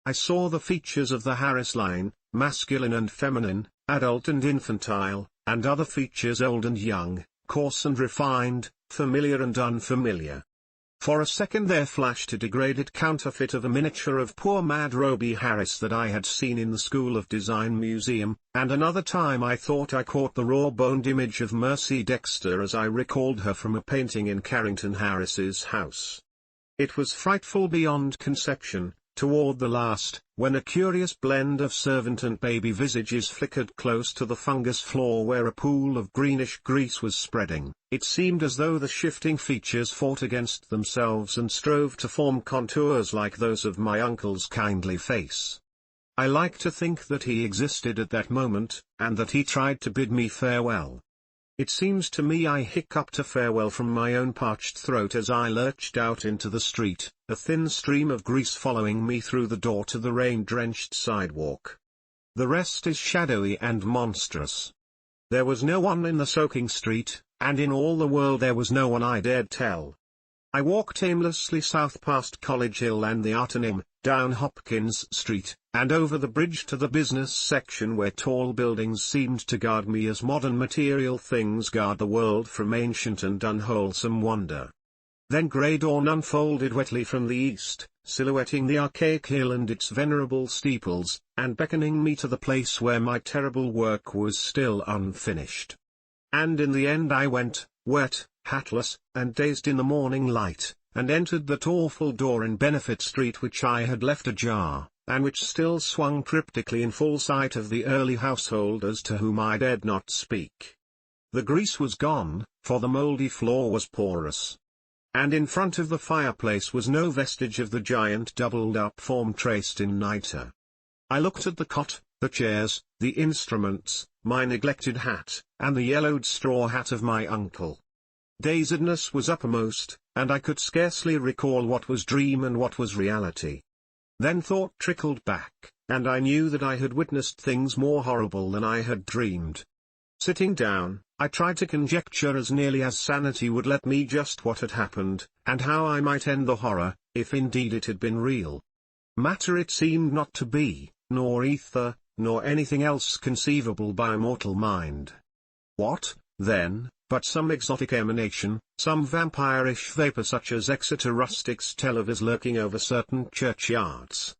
I saw the features of the Harris line, masculine and feminine, adult and infantile, and other features old and young, coarse and refined, familiar and unfamiliar. For a second there flashed a degraded counterfeit of a miniature of poor mad Roby Harris that I had seen in the School of Design Museum, and another time I thought I caught the raw-boned image of Mercy Dexter as I recalled her from a painting in Carrington Harris's house. It was frightful beyond conception, toward the last, when a curious blend of servant and baby visages flickered close to the fungus floor where a pool of greenish grease was spreading. It seemed as though the shifting features fought against themselves and strove to form contours like those of my uncle's kindly face. I like to think that he existed at that moment, and that he tried to bid me farewell. It seems to me I hiccuped a farewell from my own parched throat as I lurched out into the street, a thin stream of grease following me through the door to the rain-drenched sidewalk. The rest is shadowy and monstrous. There was no one in the soaking street, and in all the world there was no one I dared tell. I walked aimlessly south past College Hill and the Artenim, down Hopkins Street, and over the bridge to the business section where tall buildings seemed to guard me as modern material things guard the world from ancient and unwholesome wonder. Then grey dawn unfolded wetly from the east, silhouetting the archaic hill and its venerable steeples, and beckoning me to the place where my terrible work was still unfinished. And in the end I went, wet, hatless, and dazed in the morning light, and entered that awful door in Benefit Street which I had left ajar, and which still swung cryptically in full sight of the early householders to whom I dared not speak. The grease was gone, for the mouldy floor was porous. And in front of the fireplace was no vestige of the giant doubled-up form traced in nitre. I looked at the cot, the chairs, the instruments, my neglected hat, and the yellowed straw hat of my uncle. Dazedness was uppermost, and I could scarcely recall what was dream and what was reality. Then thought trickled back, and I knew that I had witnessed things more horrible than I had dreamed. Sitting down, I tried to conjecture as nearly as sanity would let me just what had happened, and how I might end the horror, if indeed it had been real. Matter it seemed not to be, nor ether, nor anything else conceivable by a mortal mind. What, then, but some exotic emanation, some vampirish vapor such as Exeter rustics tell of as lurking over certain churchyards?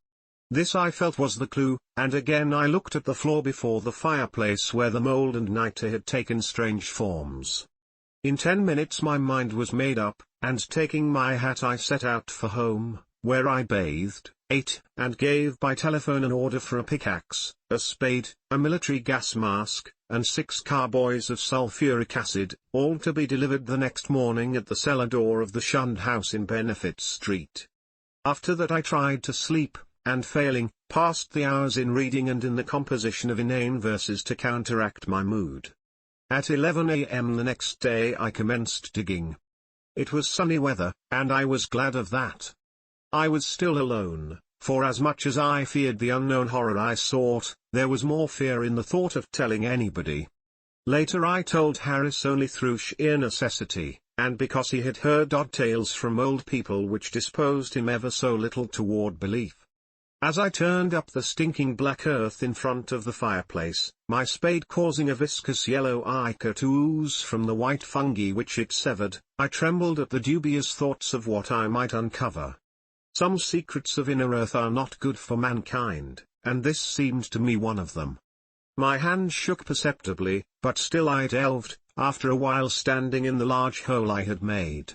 This I felt was the clue, and again I looked at the floor before the fireplace where the mold and nitre had taken strange forms. In 10 minutes my mind was made up, and taking my hat I set out for home, where I bathed, ate, and gave by telephone an order for a pickaxe, a spade, a military gas mask, and 6 carboys of sulfuric acid, all to be delivered the next morning at the cellar door of the Shunned House in Benefit Street. After that I tried to sleep, and failing, passed the hours in reading and in the composition of inane verses to counteract my mood. At 11 a.m. the next day I commenced digging. It was sunny weather, and I was glad of that. I was still alone, for as much as I feared the unknown horror I sought, there was more fear in the thought of telling anybody. Later I told Harris only through sheer necessity, and because he had heard odd tales from old people which disposed him ever so little toward belief. As I turned up the stinking black earth in front of the fireplace, my spade causing a viscous yellow ichor to ooze from the white fungi which it severed, I trembled at the dubious thoughts of what I might uncover. Some secrets of inner earth are not good for mankind, and this seemed to me one of them. My hand shook perceptibly, but still I delved, after a while standing in the large hole I had made.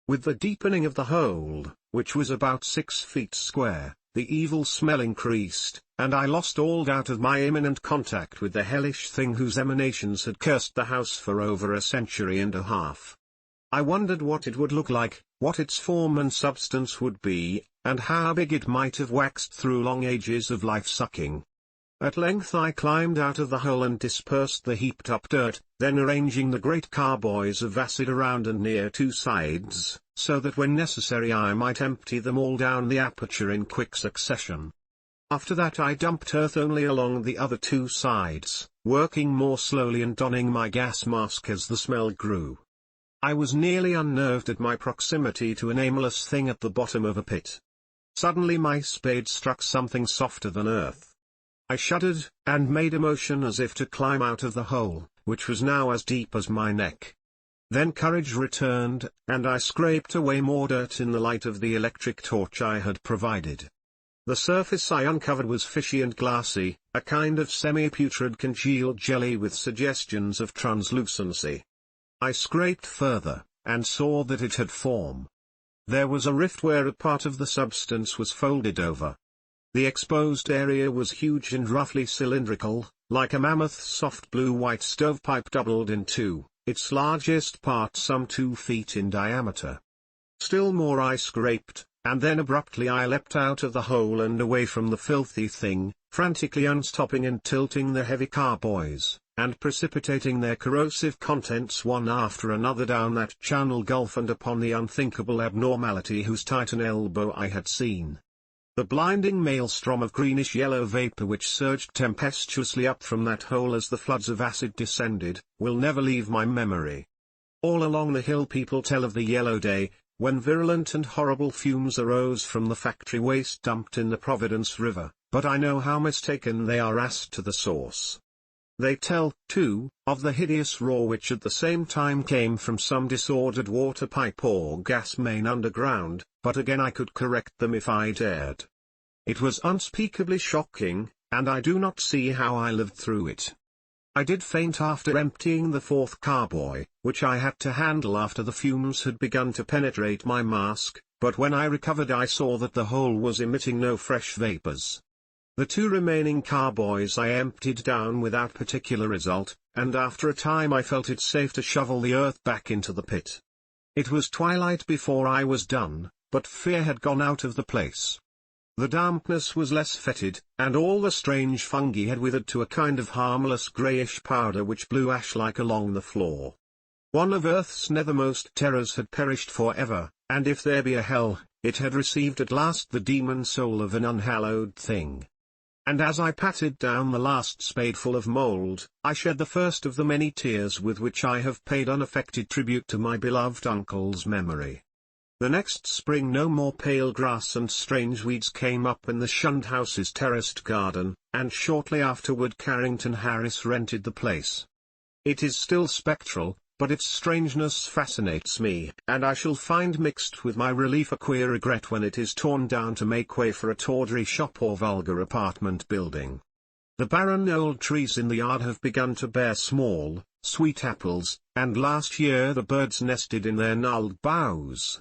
With the deepening of the hole, which was about 6 feet square, the evil smell increased, and I lost all doubt of my imminent contact with the hellish thing whose emanations had cursed the house for over a century and a half. I wondered what it would look like, what its form and substance would be, and how big it might have waxed through long ages of life-sucking. At length I climbed out of the hole and dispersed the heaped-up dirt, then arranging the great carboys of acid around and near 2 sides, so that when necessary I might empty them all down the aperture in quick succession. After that I dumped earth only along the other 2 sides, working more slowly and donning my gas mask as the smell grew. I was nearly unnerved at my proximity to a nameless thing at the bottom of a pit. Suddenly my spade struck something softer than earth. I shuddered, and made a motion as if to climb out of the hole, which was now as deep as my neck. Then courage returned, and I scraped away more dirt in the light of the electric torch I had provided. The surface I uncovered was fishy and glassy, a kind of semi-putrid congealed jelly with suggestions of translucency. I scraped further, and saw that it had form. There was a rift where a part of the substance was folded over. The exposed area was huge and roughly cylindrical, like a mammoth soft blue-white stovepipe doubled in 2, its largest part some 2 feet in diameter. Still more I scraped, and then abruptly I leapt out of the hole and away from the filthy thing, frantically unstopping and tilting the heavy carboys, and precipitating their corrosive contents one after another down that channel gulf and upon the unthinkable abnormality whose titan elbow I had seen. The blinding maelstrom of greenish-yellow vapor which surged tempestuously up from that hole as the floods of acid descended, will never leave my memory. All along the hill people tell of the yellow day, when virulent and horrible fumes arose from the factory waste dumped in the Providence River, but I know how mistaken they are as to the source. They tell, too, of the hideous roar which at the same time came from some disordered water pipe or gas main underground, but again I could correct them if I dared. It was unspeakably shocking, and I do not see how I lived through it. I did faint after emptying the 4th carboy, which I had to handle after the fumes had begun to penetrate my mask, but when I recovered I saw that the hole was emitting no fresh vapors. The 2 remaining carboys I emptied down without particular result, and after a time I felt it safe to shovel the earth back into the pit. It was twilight before I was done, but fear had gone out of the place. The dampness was less fetid, and all the strange fungi had withered to a kind of harmless greyish powder which blew ash-like along the floor. One of earth's nethermost terrors had perished for ever, and if there be a hell, It had received at last the demon soul of an unhallowed thing. And as I patted down the last spadeful of mold, I shed the first of the many tears with which I have paid unaffected tribute to my beloved uncle's memory. The next spring no more pale grass and strange weeds came up in the Shunned House's terraced garden, and shortly afterward Carrington Harris rented the place. It is still spectral, but its strangeness fascinates me, and I shall find mixed with my relief a queer regret when it is torn down to make way for a tawdry shop or vulgar apartment building. The barren old trees in the yard have begun to bear small, sweet apples, and last year the birds nested in their gnarled boughs.